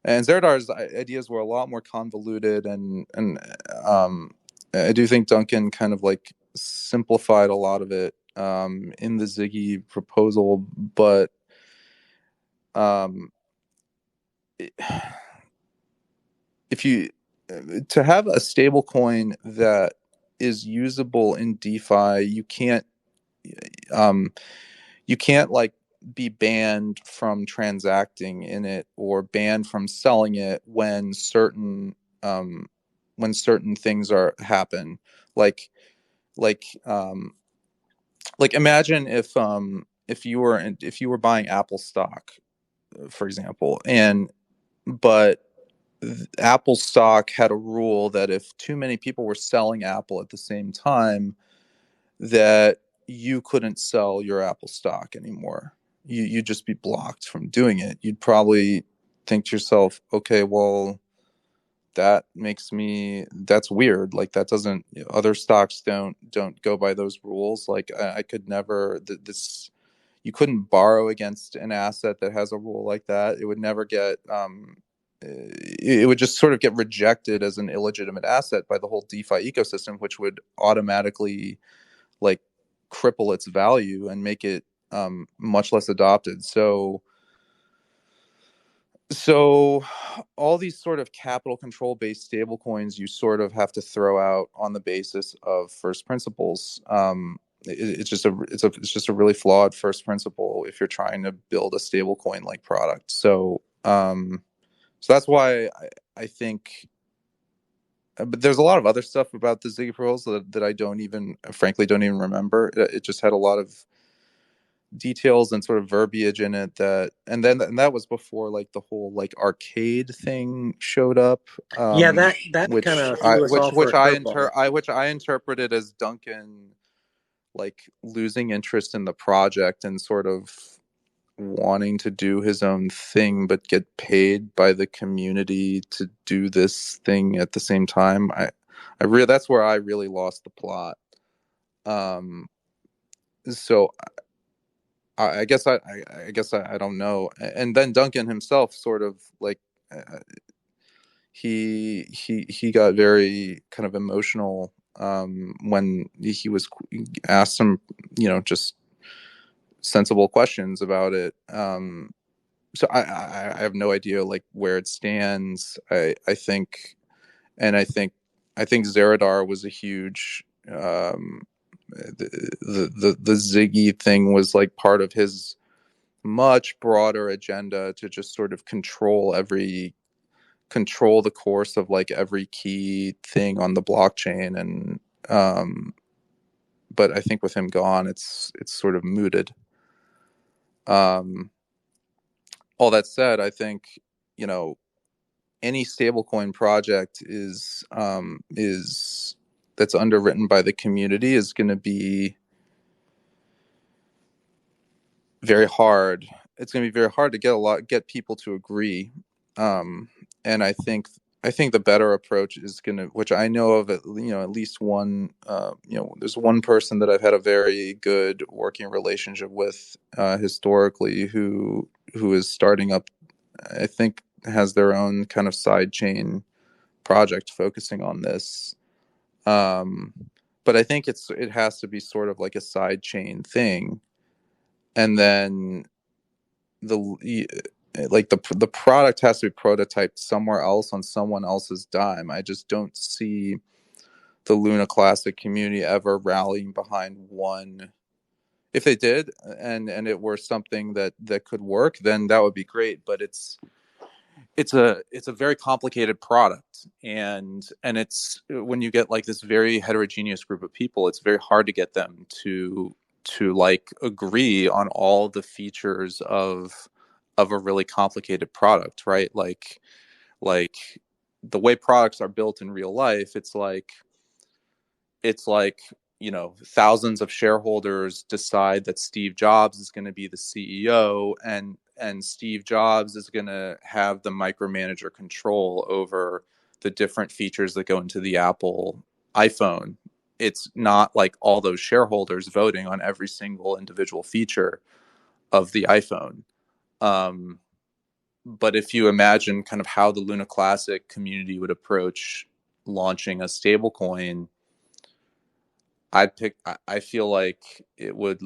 and Zeradar's ideas were a lot more convoluted, and I do think Duncan kind of like simplified a lot of it in the Ziggy proposal, but um, if you to have a stable coin that is usable in DeFi, um, you can't like be banned from transacting in it or banned from selling it when certain things are happen. Like like um, like imagine if you were buying Apple stock, for example, and but Apple stock had a rule that if too many people were selling Apple at the same time, that you couldn't sell your Apple stock anymore. You'd just be blocked from doing it. You'd probably think to yourself, okay, well, that's weird. Like that doesn't, other stocks don't go by those rules. Like I could never, this, you couldn't borrow against an asset that has a rule like that. It would never get it would just sort of get rejected as an illegitimate asset by the whole DeFi ecosystem, which would automatically like cripple its value and make it much less adopted. So all these sort of capital control based stablecoins, you sort of have to throw out on the basis of first principles. It's just a really flawed first principle if you're trying to build a stablecoin like product. So that's why I think. But there's a lot of other stuff about the Ziggy proposal that I don't even, frankly, don't even remember. It just had a lot of details and sort of verbiage in it and that was before like the whole like arcade thing showed up, Yeah, that kind of threw us all for a curveball. which I interpreted as Duncan like losing interest in the project and sort of wanting to do his own thing but get paid by the community to do this thing at the same time. That's where I really lost the plot. um so I don't know. And then Duncan himself sort of like uh, he got very kind of emotional when he was asked some just sensible questions about it. So I have no idea like where it stands. I think and I think Zerodar was a huge the Ziggy thing was like part of his much broader agenda to just sort of control the course of like every key thing on the blockchain. And but I think with him gone it's sort of mooted. um all that said, I think you know any stablecoin project is that's underwritten by the community is going to be very hard. It's going to be very hard to get people to agree. And I think the better approach is going to, which I know of at least one, there's one person that I've had a very good working relationship with historically who is starting up, I think has their own kind of side chain project focusing on this. Um, but I think it has to be sort of like a side chain thing, and then the like the product has to be prototyped somewhere else on someone else's dime. I just don't see the Luna Classic community ever rallying behind one. If they did, and it were something that could work, then that would be great. But it's a very complicated product, and it's when you get like this very heterogeneous group of people, it's very hard to get them to like agree on all the features of a really complicated product, right? Like the way products are built in real life, it's like thousands of shareholders decide that Steve Jobs is going to be the CEO, and Steve Jobs is going to have the micromanager control over the different features that go into the Apple iPhone. It's not like all those shareholders voting on every single individual feature of the iPhone. um, but if you imagine kind of how the Luna Classic community would approach launching a stablecoin, I feel like it would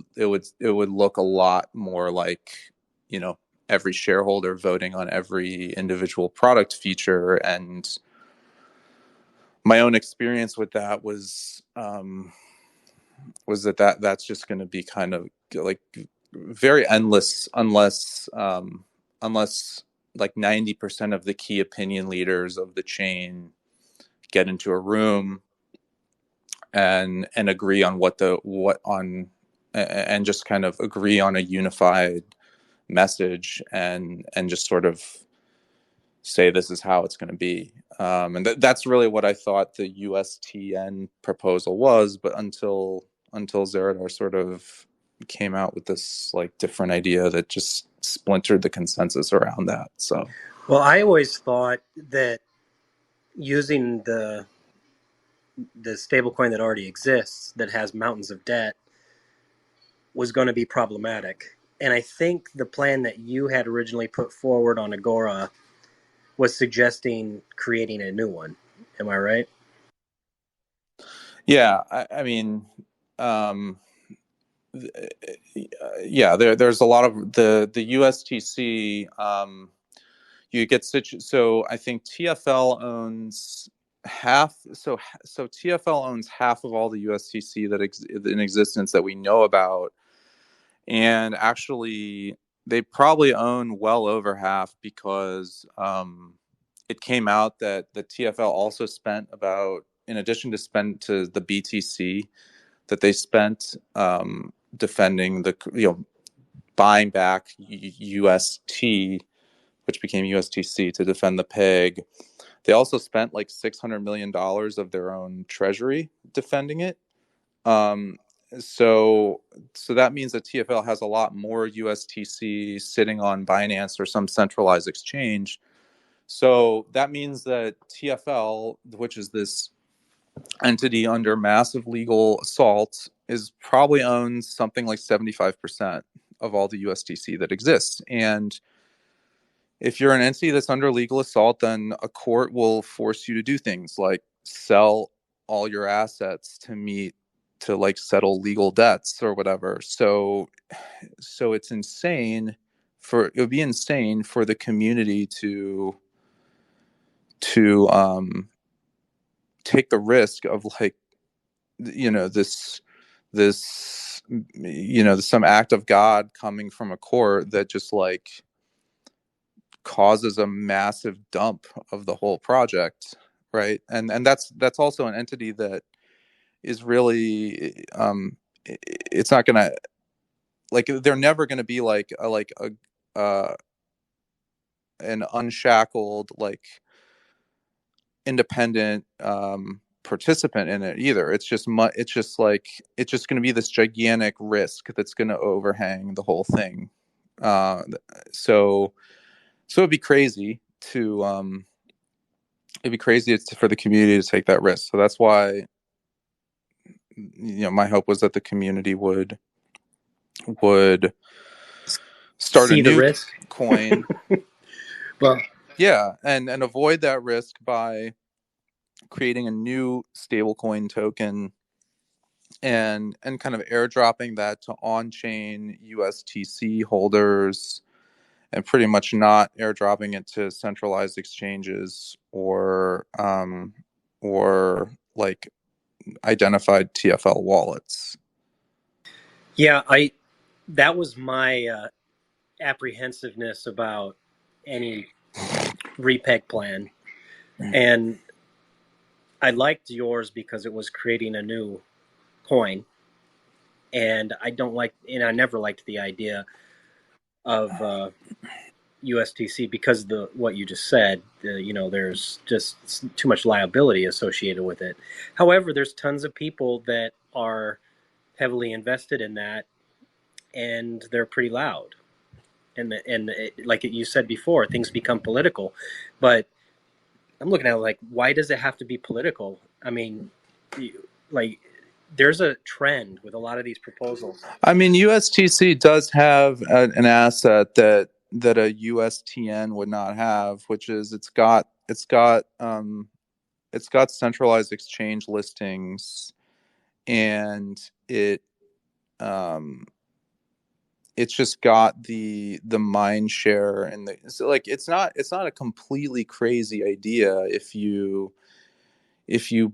look a lot more like, you know, every shareholder voting on every individual product feature. And my own experience with that was that's just going to be kind of like very endless unless like 90% of the key opinion leaders of the chain get into a room and agree on and just kind of agree on a unified message and just sort of say this is how it's going to be. And that's really what I thought the USTN proposal was, but until Zerodar sort of came out with this like different idea that just splintered the consensus around that. So Well, I always thought that using the stablecoin that already exists that has mountains of debt was going to be problematic. And I think the plan that you had originally put forward on Agora was suggesting creating a new one. Am I right? yeah, I mean, um, yeah, there's a lot of the USTC. You get so I think TFL owns half. So TFL owns half of all the USTC in existence that we know about, and actually they probably own well over half because it came out that the TFL also spent about, in addition to spend to the BTC, that they spent defending the, buying back UST, which became USTC, to defend the peg. They also spent like $600 million of their own treasury defending it. Um, so so that means that TFL has a lot more USTC sitting on Binance or some centralized exchange. So that means that TFL, which is this entity under massive legal assault, is probably owns something like 75% of all the USDC that exists. And if you're an entity that's under legal assault, then a court will force you to do things like sell all your assets to like settle legal debts or whatever. So it's insane it would be insane for the community to take the risk of, like, this some act of God coming from a court that just like causes a massive dump of the whole project, right? And that's also an entity that is really it's not gonna, like, they're never gonna be like a an unshackled, like, independent participant in it either. It's just going to be this gigantic risk that's going to overhang the whole thing. Uh, so it'd be crazy for the community to take that risk. So that's why, my hope was that the community would start a See the new risk. coin. Well, Yeah, and avoid that risk by creating a new stablecoin token and kind of airdropping that to on-chain USTC holders, and pretty much not airdropping it to centralized exchanges or like identified TFL wallets. yeah, I that was my apprehensiveness about any repeg plan, and I liked yours because it was creating a new coin, and I never liked the idea of USTC because the what you just said. There's just too much liability associated with it. However, there's tons of people that are heavily invested in that, and they're pretty loud. Like you said before, things become political. But I'm looking at it like, why does it have to be political? I mean, like, there's a trend with a lot of these proposals. I mean, USTC does have an asset that a USTN would not have, which is it's got centralized exchange listings, and um it's just got the mind share, and so, like, it's not a completely crazy idea if you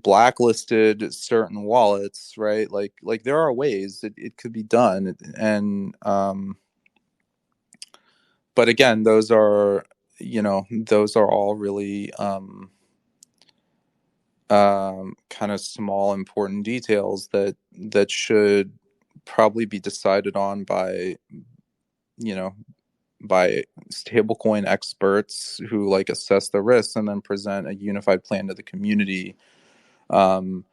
blacklisted certain wallets, right? Like there are ways it could be done, and but again, those are all really kind of small important details that should probably be decided on you know by stablecoin experts who, like, assess the risks and then present a unified plan to the community, um,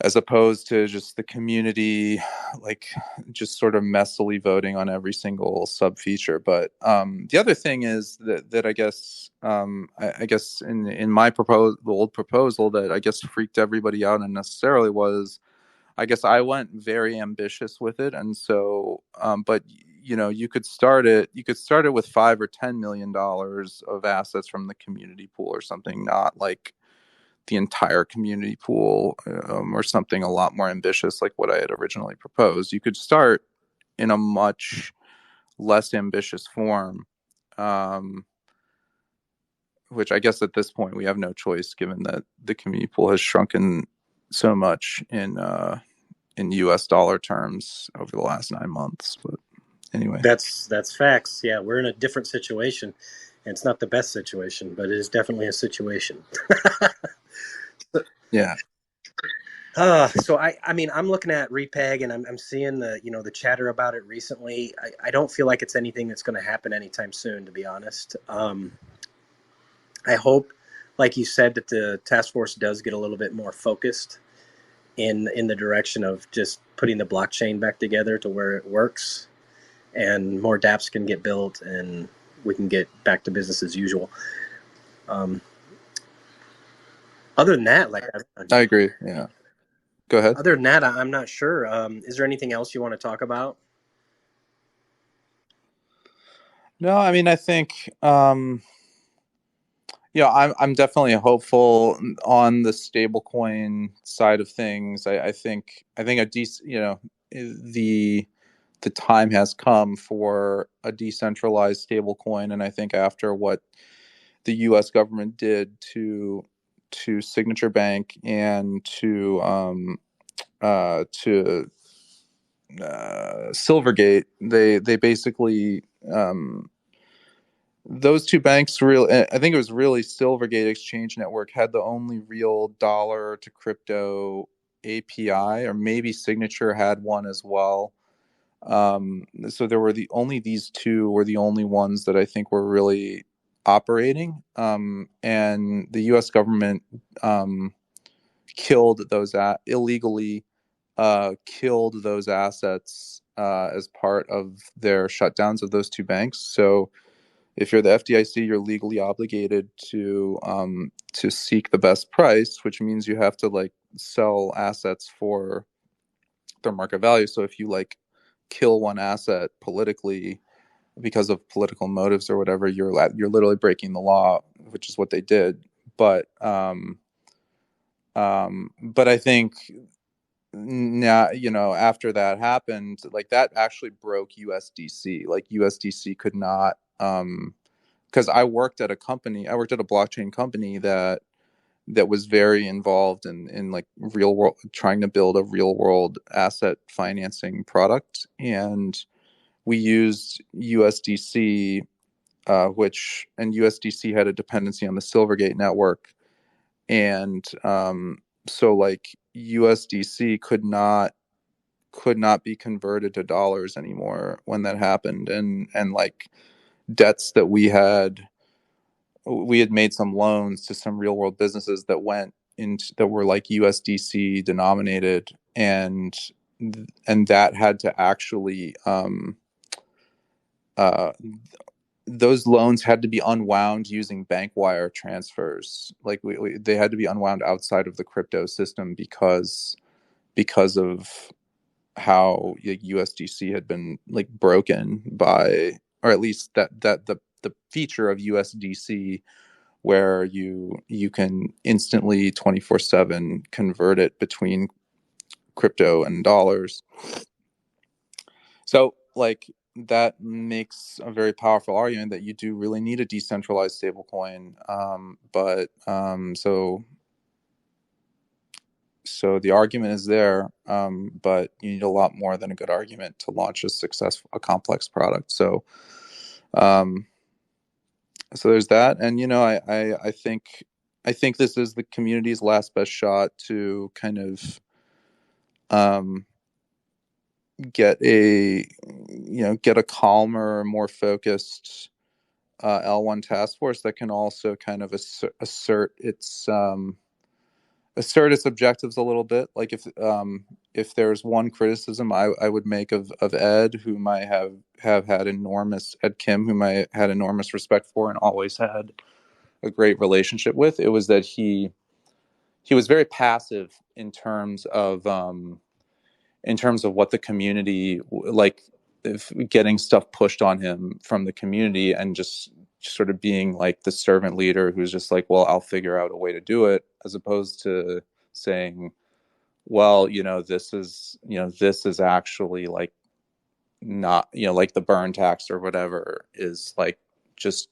as opposed to just the community, like, just sort of messily voting on every single sub feature. But the other thing is that I guess I guess in my old proposal that I guess freaked everybody out unnecessarily was, I guess I went very ambitious with it, and so but you could start it with $5 or $10 million of assets from the community pool or something, not like the entire community pool, or something a lot more ambitious like what I had originally proposed. You could start in a much less ambitious form, um, which I guess at this point we have no choice, given that the community pool has shrunken so much in U.S. dollar terms over the last 9 months. But anyway, That's facts. Yeah, we're in a different situation. And it's not the best situation, but it is definitely a situation. yeah, So I mean, I'm looking at repeg, and I'm seeing the chatter about it recently. I don't feel like it's anything that's going to happen anytime soon, to be honest. I hope, like you said, that the task force does get a little bit more focused in the direction of just putting the blockchain back together to where it works, and more DApps can get built, and we can get back to business as usual. Um, other than that, I agree. Yeah, go ahead. other than that, I'm not sure. Is there anything else you want to talk about? No, I mean, I think, I'm definitely hopeful on the stablecoin side of things. I think a decent, the time has come for a decentralized stablecoin, and I think after what the U.S. government did to Signature Bank and to Silvergate, they basically, those two banks, real I think it was really Silvergate Exchange Network, had the only real dollar to crypto API, or maybe Signature had one as well. So there were these two were the only ones that I think were really operating. And the U.S. government killed those illegally, killed those assets as part of their shutdowns of those two banks. So if you're the FDIC, you're legally obligated to seek the best price, which means you have to like sell assets for their market value. So if you like kill one asset politically because of political motives or whatever, you're literally breaking the law, which is what they did. But I think now, after that happened, like that actually broke USDC. Like USDC could not, because I worked at a blockchain company that was very involved in like real world, trying to build a real world asset financing product. And we used USDC, and USDC had a dependency on the Silvergate network. And so like USDC could not be converted to dollars anymore when that happened. And like debts that we had made some loans to some real world businesses that were like USDC denominated, and that had to actually, uh, those loans had to be unwound using bank wire transfers. Like they had to be unwound outside of the crypto system because of how USDC had been like broken by, or at least that the feature of USDC where you can instantly 24/7 convert it between crypto and dollars. So like that makes a very powerful argument that you do really need a decentralized stablecoin. But so the argument is there, but you need a lot more than a good argument to launch a complex product. Um, so there's that, and I think this is the community's last best shot to kind of um, get a calmer, more focused L1 task force that can also kind of assert its objectives a little bit. Like if there's one criticism I would make of Ed, whom I have had enormous Ed Kim, whom I had enormous respect for and always had a great relationship with, it was that he was very passive in terms of what the community like. if getting stuff pushed on him from the community, and just sort of being like the servant leader who's just like, well, I'll figure out a way to do it, as opposed to saying, well, this is actually like not, like the burn tax or whatever is like just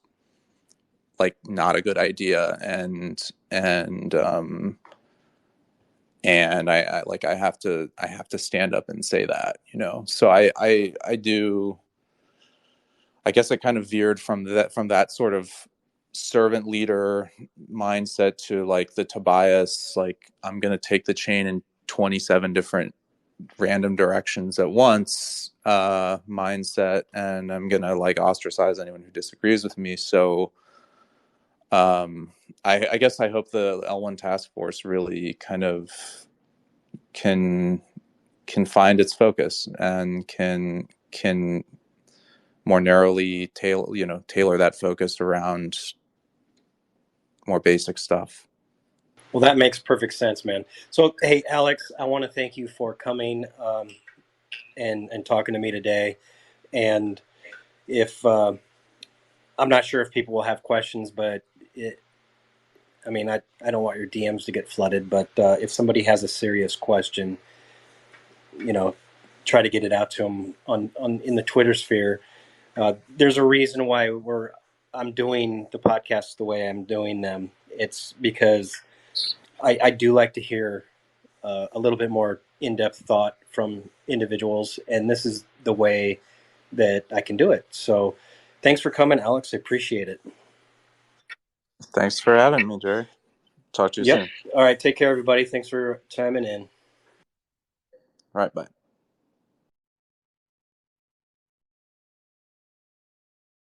like not a good idea. And I like I have to stand up and say that, so I do. I guess I kind of veered from that sort of servant leader mindset to like the Tobias, like I'm going to take the chain in 27 different random directions at once mindset, and I'm going to like ostracize anyone who disagrees with me. So I guess I hope the L1 task force really kind of can find its focus, and can more narrowly tailor that focus around more basic stuff. Well, that makes perfect sense, man. So, hey, Alex, I want to thank you for coming and talking to me today. And if I'm not sure if people will have questions, but I mean, I don't want your DMs to get flooded. But if somebody has a serious question, you know, try to get it out to them on in the Twitter sphere. There's a reason why I'm doing the podcast the way I'm doing them. It's because I do like to hear a little bit more in-depth thought from individuals, and this is the way that I can do it. So, thanks for coming, Alex. I appreciate it. Thanks for having me, Jerry. Talk to you Yep. soon. All right. Take care, everybody. Thanks for chiming in. All right, bye.